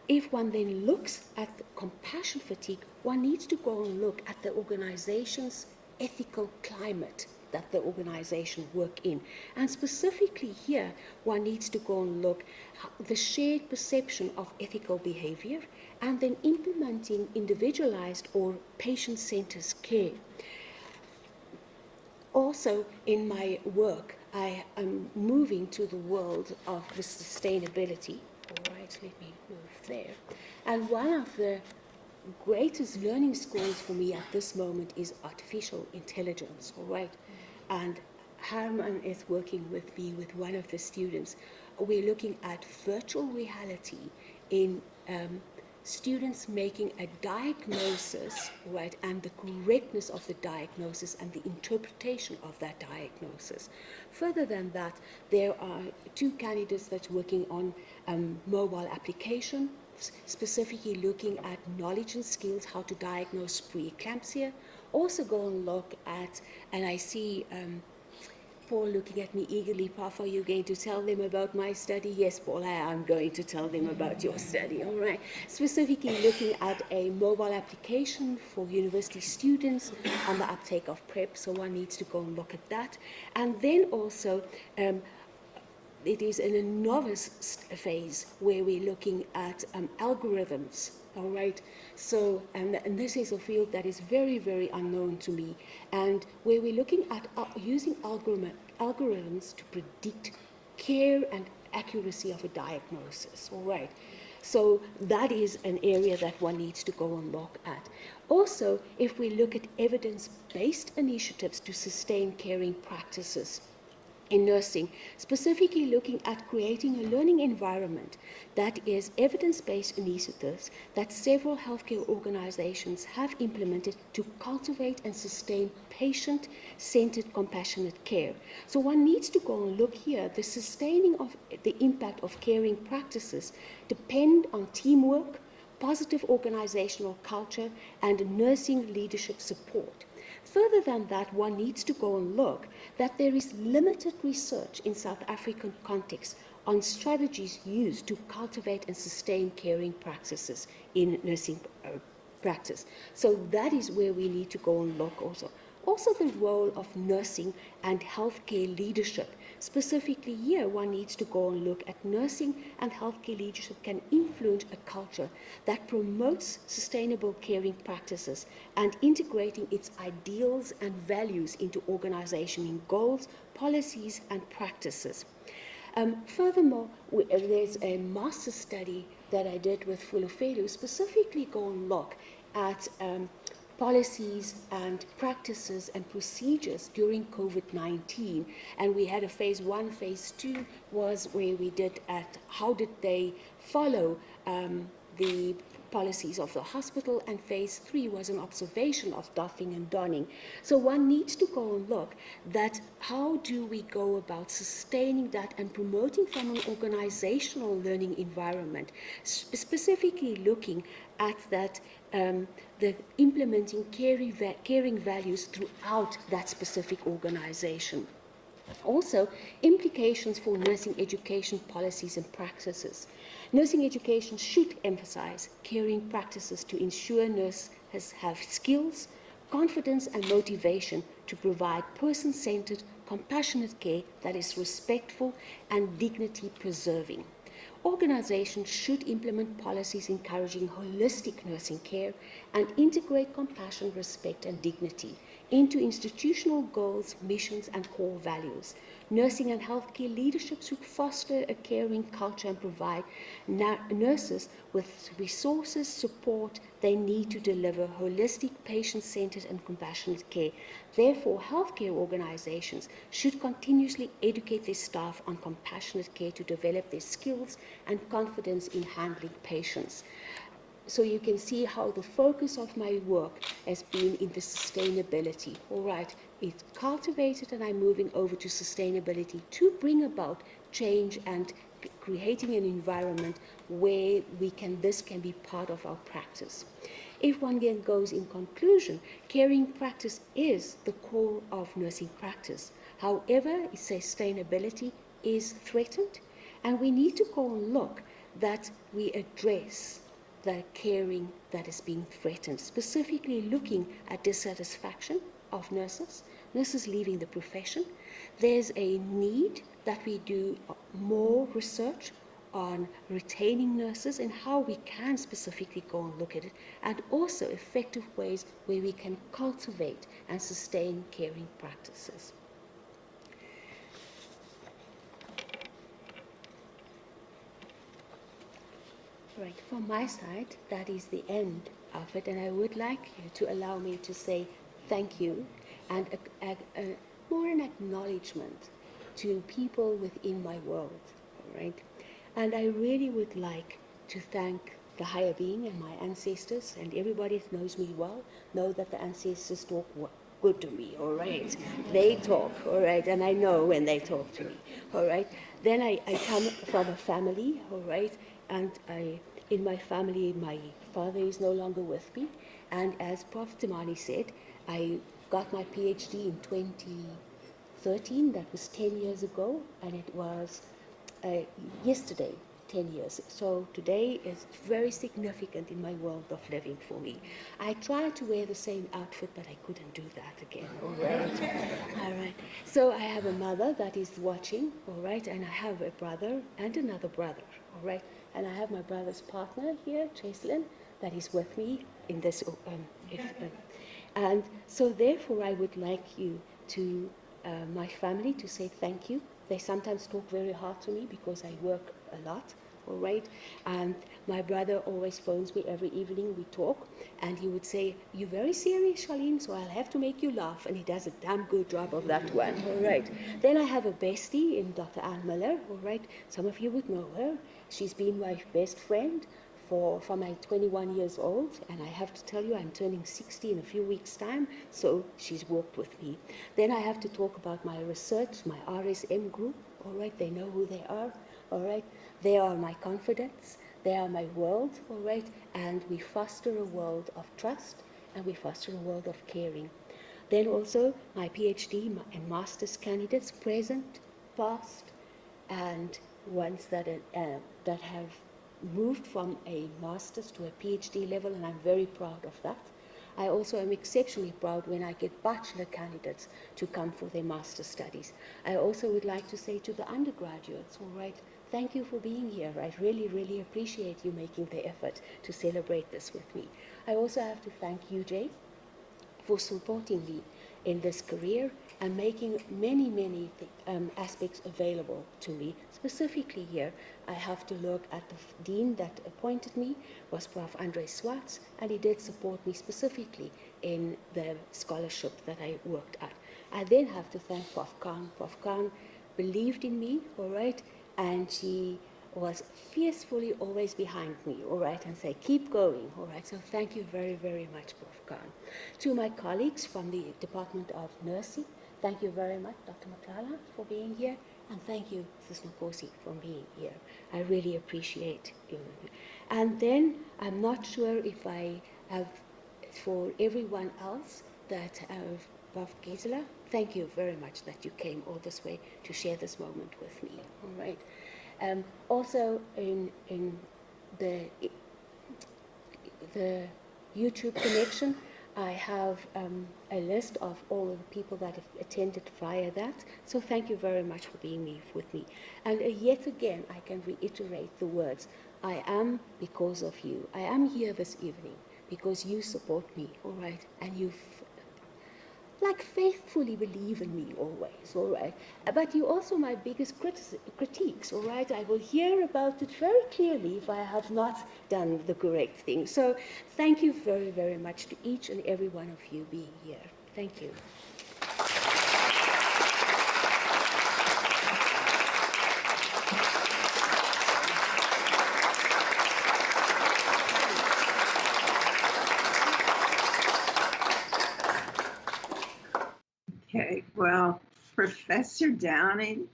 If one then looks at the compassion fatigue, one needs to go and look at the organization's ethical climate that the organization work in. And specifically here, one needs to go and look at the shared perception of ethical behavior, and then implementing individualized or patient-centered care. Also, in my work, I am moving to the world of the sustainability. All right, let me move there. And one of the greatest learning skills for me at this moment is artificial intelligence, all right? And Herman is working with me, with one of the students. We're looking at virtual reality in students making a diagnosis, right, and the correctness of the diagnosis and the interpretation of that diagnosis. Further than that, there are 2 candidates that's working on mobile applications, specifically looking at knowledge and skills, how to diagnose preeclampsia. Also go and look at, and I see Paul looking at me eagerly. Prof, are you going to tell them about my study? Yes, Paul, I am going to tell them about your study, all right. Specifically looking at a mobile application for university students on the uptake of PrEP, so one needs to go and look at that. And then also, it is in a novice phase where we're looking at algorithms, all right? So, and this is a field that is very, very unknown to me, and where we're looking at using algorithms to predict care and accuracy of a diagnosis, all right? So that is an area that one needs to go and look at. Also, if we look at evidence-based initiatives to sustain caring practices in nursing, specifically looking at creating a learning environment that is evidence-based initiatives that several healthcare organizations have implemented to cultivate and sustain patient-centered compassionate care. So one needs to go and look here. The sustaining of the impact of caring practices depend on teamwork, positive organizational culture, and nursing leadership support. Further than that, one needs to go and look that there is limited research in South African context on strategies used to cultivate and sustain caring practices in nursing practice. So that is where we need to go and look also. Also the role of nursing and healthcare leadership. Specifically here, one needs to go and look at nursing and healthcare leadership can influence a culture that promotes sustainable caring practices and integrating its ideals and values into organization goals, policies, and practices. Furthermore, there's a master study that I did with Fulufelu, specifically go and look at policies and practices and procedures during COVID-19. And we had a phase 1, phase 2 was where we did at how did they follow the policies of the hospital, and phase 3 was an observation of doffing and donning. So one needs to go and look that how do we go about sustaining that and promoting from an organizational learning environment, specifically looking at that the implementing caring values throughout that specific organization. Also, implications for nursing education policies and practices. Nursing education should emphasize caring practices to ensure nurses have skills, confidence, and motivation to provide person-centered, compassionate care that is respectful and dignity-preserving. Organizations should implement policies encouraging holistic nursing care and integrate compassion, respect, and dignity into institutional goals, missions, and core values. Nursing and healthcare leadership should foster a caring culture and provide nurses with resources, support they need to deliver holistic, patient-centered, and compassionate care. Therefore, healthcare organizations should continuously educate their staff on compassionate care to develop their skills and confidence in handling patients. So you can see how the focus of my work has been in the sustainability. All right, it's cultivated and I'm moving over to sustainability to bring about change and creating an environment where this can be part of our practice. If one again goes in conclusion, caring practice is the core of nursing practice. However, sustainability is threatened, and we need to go and look that we address the caring that is being threatened, specifically looking at dissatisfaction of nurses leaving the profession. There's a need that we do more research on retaining nurses and how we can specifically go and look at it, and also effective ways where we can cultivate and sustain caring practices. Right, from my side, that is the end of it, and I would like you to allow me to say thank you and more an acknowledgement to people within my world, all right? And I really would like to thank the higher being and my ancestors, and everybody that knows me well know that the ancestors talk good to me, all right? They talk, all right, and I know when they talk to me, all right? Then I come from a family, all right, and in my family, my father is no longer with me, and as Prof. Temani said, I got my PhD in 2013, that was 10 years ago, and it was yesterday, 10 years. So today is very significant in my world of living for me. I tried to wear the same outfit, but I couldn't do that again, all right? All right. So I have a mother that is watching, all right, and I have a brother and another brother, all right? And I have my brother's partner here, Charlene, that is with me in this, and so therefore I would like you to, my family, to say thank you. They sometimes talk very hard to me because I work a lot, all right? And my brother always phones me every evening, we talk, and he would say, "You're very serious, Charlene, so I'll have to make you laugh," and he does a damn good job of that one, all right? Then I have a bestie in Dr. Ann Miller, all right? Some of you would know her. She's been my best friend from my 21 years old, and I have to tell you, I'm turning 60 in a few weeks' time, so she's walked with me. Then I have to talk about my research, my RSM group, all right? They know who they are, all right? They are my confidants, they are my world, all right? And we foster a world of trust, and we foster a world of caring. Then also my PhD and master's candidates, present, past, and ones that have moved from a master's to a PhD level, and I'm very proud of that. I also am exceptionally proud when I get bachelor candidates to come for their master's studies. I also would like to say to the undergraduates, all right, thank you for being here. I really, really appreciate you making the effort to celebrate this with me. I also have to thank you, Jay, for supporting me in this career and making many aspects available to me. Specifically here, I have to look at the dean that appointed me was Prof. Andre Swartz, and he did support me specifically in the scholarship that I worked at. I then have to thank Prof. Khan. Prof. Khan believed in me, all right, and she was fiercely always behind me, all right, and say, keep going, all right. So thank you very, very much, Prof. Khan. To my colleagues from the Department of Nursing, thank you very much, Dr. Matlala, for being here, and thank you, Ms. Nkosi, for being here. I really appreciate you. And then I'm not sure if I have, for everyone else that have, Prof. Gisela, thank you very much that you came all this way to share this moment with me, all right. Also in the YouTube connection, I have a list of all of the people that have attended via that. So thank you very much for being with me. And yet again, I can reiterate the words, I am because of you. I am here this evening because you support me, all right? And you faithfully believe in me always, all right? But you also my biggest critiques, all right? I will hear about it very clearly if I have not done the correct thing. So thank you very, very much to each and every one of you being here. Thank you. Okay, well, Professor Downing,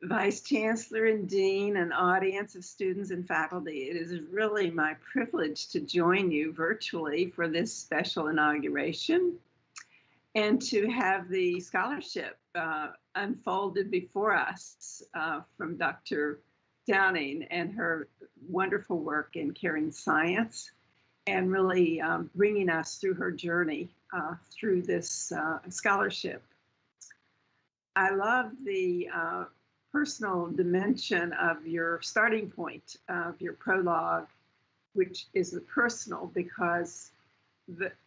Vice Chancellor and Dean, and audience of students and faculty, it is really my privilege to join you virtually for this special inauguration and to have the scholarship unfolded before us from Dr. Downing and her wonderful work in caring science and really bringing us through her journey through this scholarship. I love the personal dimension of your starting point of your prologue, which is the personal, because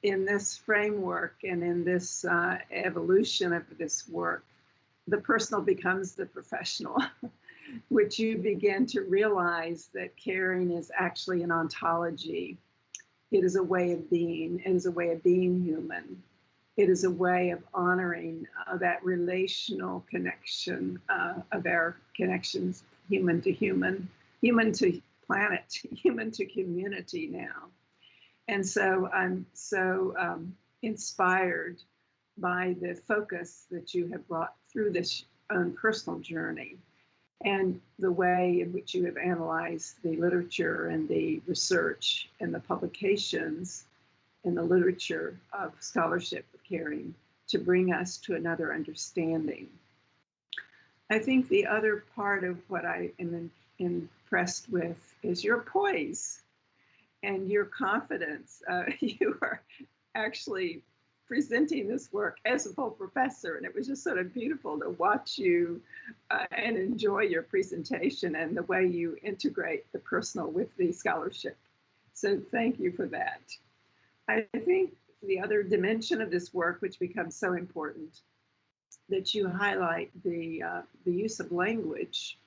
in this framework and in this evolution of this work, the personal becomes the professional, which you begin to realize that caring is actually an ontology. It is a way of being. It is a way of being human. It is a way of honoring that relational connection of our connections, human to human to planet, human to community now. And so I'm so inspired by the focus that you have brought through this own personal journey and the way in which you have analyzed the literature and the research and the publications in the literature of scholarship of caring to bring us to another understanding. I think the other part of what I am impressed with is your poise and your confidence. You are actually presenting this work as a full professor, and it was just sort of beautiful to watch you and enjoy your presentation and the way you integrate the personal with the scholarship. So thank you for that. I think the other dimension of this work, which becomes so important, that you highlight the use of language.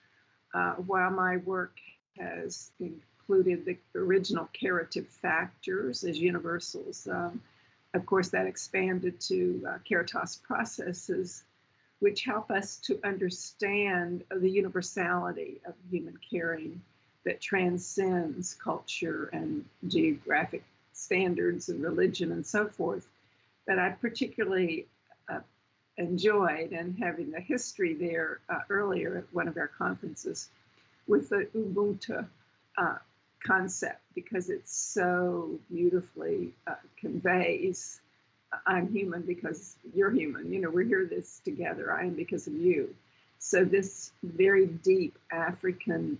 While my work has included the original curative factors as universals, of course, that expanded to Caritas processes, which help us to understand the universality of human caring that transcends culture and geographic standards and religion and so forth, that I particularly enjoyed, and having the history there earlier at one of our conferences with the Ubuntu concept, because it so beautifully conveys I'm human because you're human. You know, we're here this together. I am because of you. So this very deep African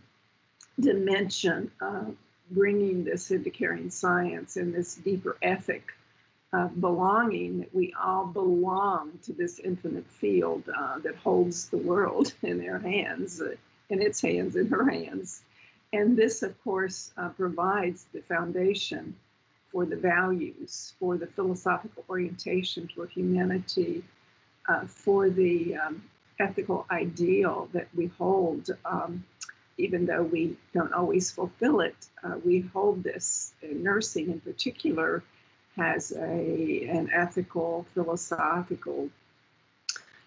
dimension of bringing this into carrying science and this deeper ethic of belonging, that we all belong to this infinite field that holds the world in their hands, in its hands, in her hands. And this, of course, provides the foundation for the values, for the philosophical orientation toward humanity, for the ethical ideal that we hold, even though we don't always fulfill it. We hold this. Nursing in particular has an ethical, philosophical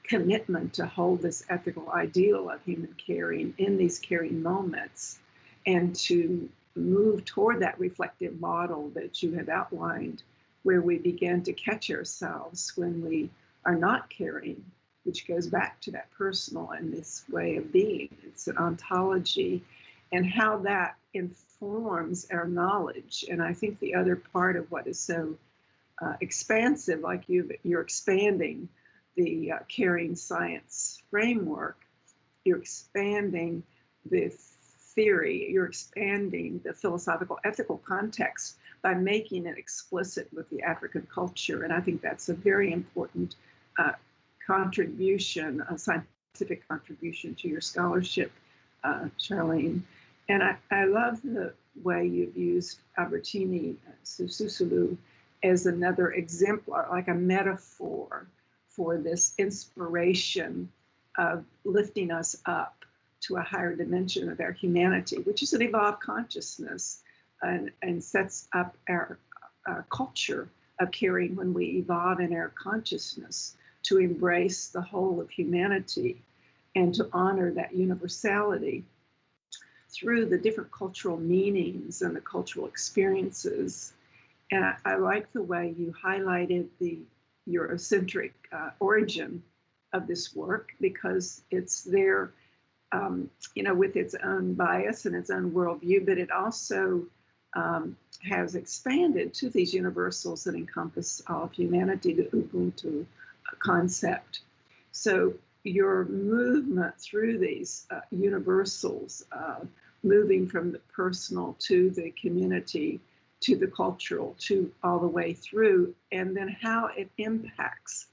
commitment to hold this ethical ideal of human caring in these caring moments, and to move toward that reflective model that you have outlined, where we begin to catch ourselves when we are not caring, which goes back to that personal and this way of being. It's an ontology, and how that informs our knowledge. And I think the other part of what is so expansive, like you're expanding the caring science framework, you're expanding the theory, you're expanding the philosophical ethical context by making it explicit with the African culture. And I think that's a very important contribution, a scientific contribution to your scholarship, Charlene. And I love the way you've used Albertini Susulu as another exemplar, like a metaphor for this inspiration of lifting us up to a higher dimension of our humanity, which is an evolved consciousness, and sets up our culture of caring when we evolve in our consciousness to embrace the whole of humanity and to honor that universality through the different cultural meanings and the cultural experiences. And I like the way you highlighted the Eurocentric origin of this work, because it's there, with its own bias and its own worldview, but it also has expanded to these universals that encompass all of humanity, the Ubuntu concept. So your movement through these universals, moving from the personal to the community, to the cultural, to all the way through, and then how it impacts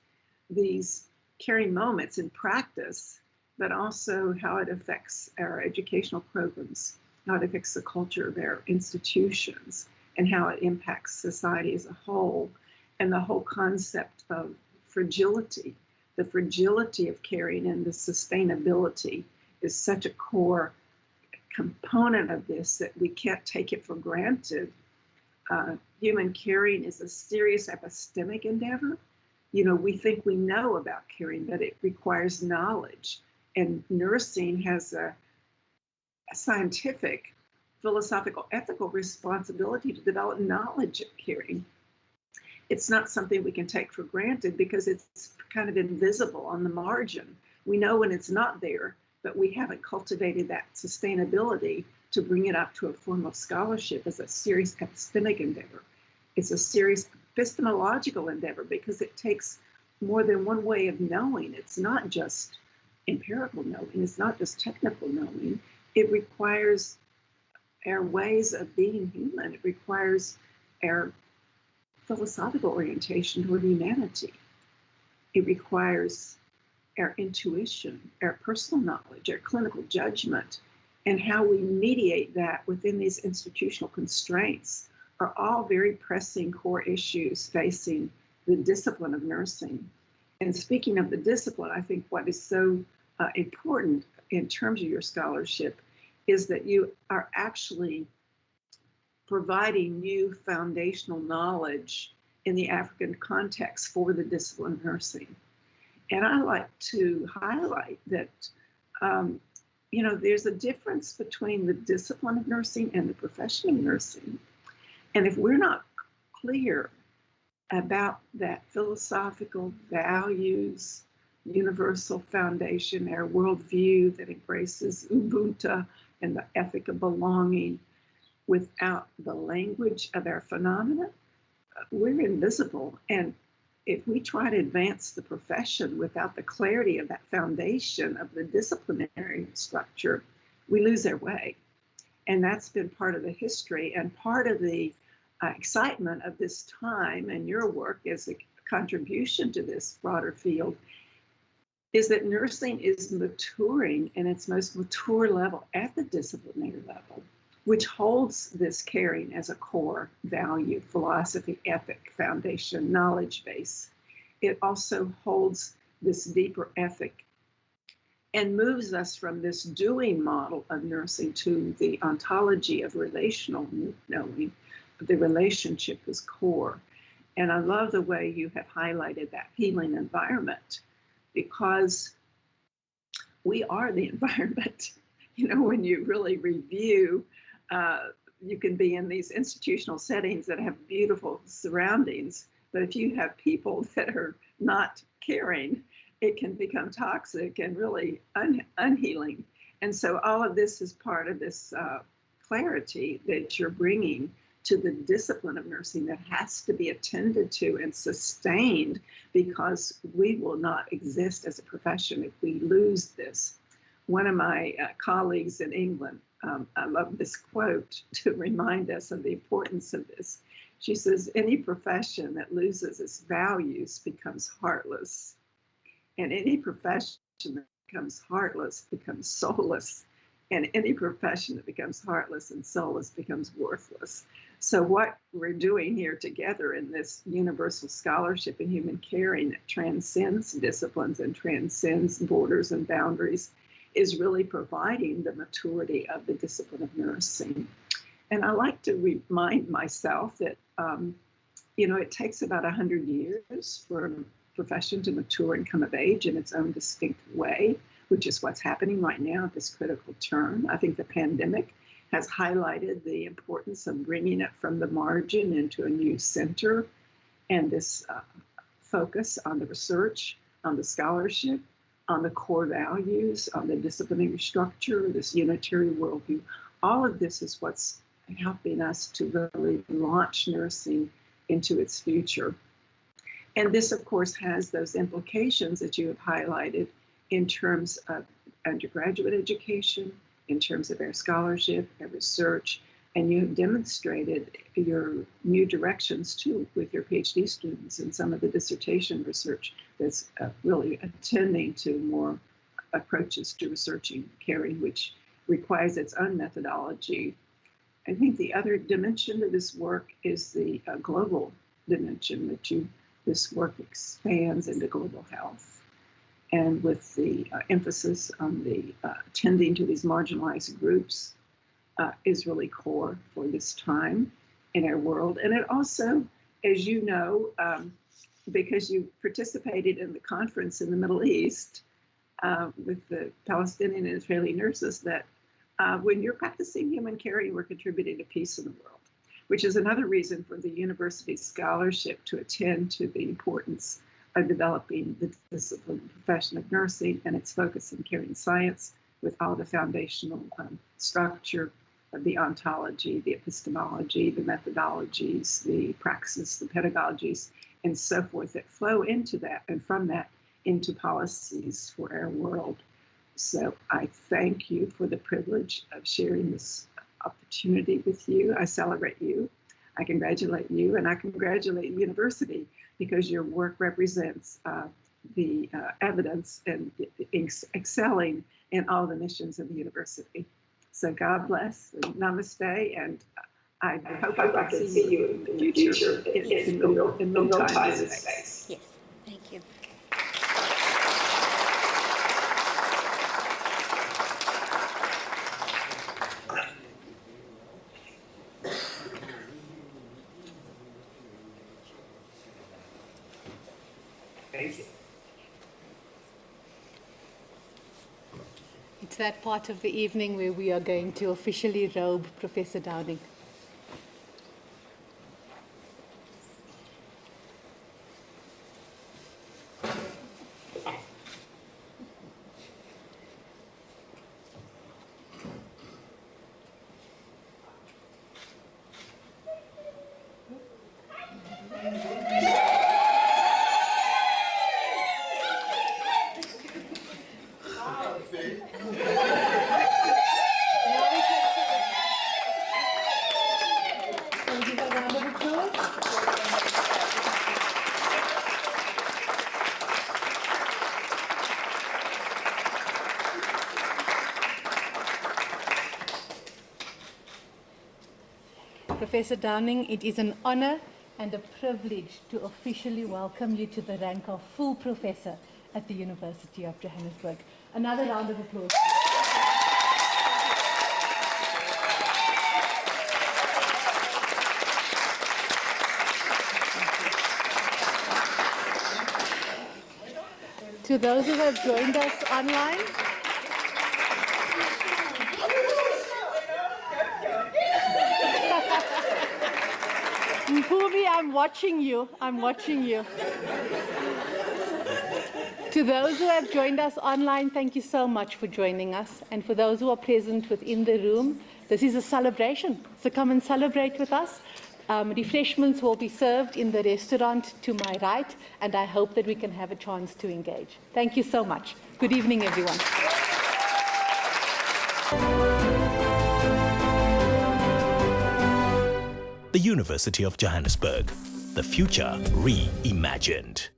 these caring moments in practice, but also how it affects our educational programs, how it affects the culture of our institutions, and how it impacts society as a whole, and the whole concept of fragility. The fragility of caring and the sustainability is such a core component of this that we can't take it for granted. Human caring is a serious epistemic endeavor. You know, we think we know about caring, but it requires knowledge. And nursing has a scientific, philosophical, ethical responsibility to develop knowledge of caring. It's not something we can take for granted because it's kind of invisible on the margin. We know when it's not there, but we haven't cultivated that sustainability to bring it up to a form of scholarship as a serious epistemic endeavor. It's a serious epistemological endeavor because it takes more than one way of knowing. It's not just empirical knowing, it's not just technical knowing. It requires our ways of being human. It requires our philosophical orientation toward humanity. It requires our intuition, our personal knowledge, our clinical judgment, and how we mediate that within these institutional constraints are all very pressing core issues facing the discipline of nursing. And speaking of the discipline, I think what is so important in terms of your scholarship is that you are actually providing new foundational knowledge in the African context for the discipline of nursing. And I like to highlight that, there's a difference between the discipline of nursing and the profession of nursing. And if we're not clear about that philosophical values, universal foundation, our worldview that embraces Ubuntu and the ethic of belonging, without the language of our phenomena, we're invisible. And if we try to advance the profession without the clarity of that foundation of the disciplinary structure, we lose our way. And that's been part of the history and part of the excitement of this time, and your work as a contribution to this broader field is that nursing is maturing in its most mature level at the disciplinary level, which holds this caring as a core value, philosophy, ethic, foundation, knowledge base. It also holds this deeper ethic and moves us from this doing model of nursing to the ontology of relational knowing. The relationship is core. And I love the way you have highlighted that healing environment, because we are the environment. You know, when you really review, you can be in these institutional settings that have beautiful surroundings, but if you have people that are not caring, it can become toxic and really unhealing. And so all of this is part of this clarity that you're bringing to the discipline of nursing that has to be attended to and sustained, because we will not exist as a profession if we lose this. One of my colleagues in England, I love this quote to remind us of the importance of this. She says, any profession that loses its values becomes heartless. And any profession that becomes heartless becomes soulless. And any profession that becomes heartless and soulless becomes worthless. So what we're doing here together in this universal scholarship in human caring that transcends disciplines and transcends borders and boundaries is really providing the maturity of the discipline of nursing. And I like to remind myself that, it takes about 100 years for a profession to mature and come of age in its own distinct way, which is what's happening right now at this critical turn. I think the pandemic has highlighted the importance of bringing it from the margin into a new center, and this focus on the research, on the scholarship, on the core values, on the disciplinary structure, this unitary worldview. All of this is what's helping us to really launch nursing into its future. And this, of course, has those implications that you have highlighted in terms of undergraduate education, in terms of our scholarship, our research, and you have demonstrated your new directions too with your PhD students and some of the dissertation research that's really attending to more approaches to researching caring, which requires its own methodology. I think the other dimension of this work is the global dimension that this work expands into global health. And with the emphasis on the attending to these marginalized groups is really core for this time in our world. And it also, as you know, because you participated in the conference in the Middle East with the Palestinian and Israeli nurses, that when you're practicing human caring, we're contributing to peace in the world, which is another reason for the university scholarship to attend to the importance of developing the discipline and profession of nursing and its focus in caring science with all the foundational structure of the ontology, the epistemology, the methodologies, the praxis, the pedagogies, and so forth that flow into that and from that into policies for our world. So I thank you for the privilege of sharing this opportunity with you. I celebrate you. I congratulate you, and I congratulate the university because your work represents the evidence and excelling in all the missions of the university. So God bless, and namaste, and I hope I can see you in the future in real time and space. Yes, thank you. Thank you. It's that part of the evening where we are going to officially robe Professor Downing. Professor Downing, it is an honor and a privilege to officially welcome you to the rank of full professor at the University of Johannesburg. Another round of applause. To those who have joined us online, Mpumi, I'm watching you. I'm watching you. To those who have joined us online, thank you so much for joining us. And for those who are present within the room, this is a celebration. So come and celebrate with us. Refreshments will be served in the restaurant to my right, and I hope that we can have a chance to engage. Thank you so much. Good evening, everyone. The University of Johannesburg, the future reimagined.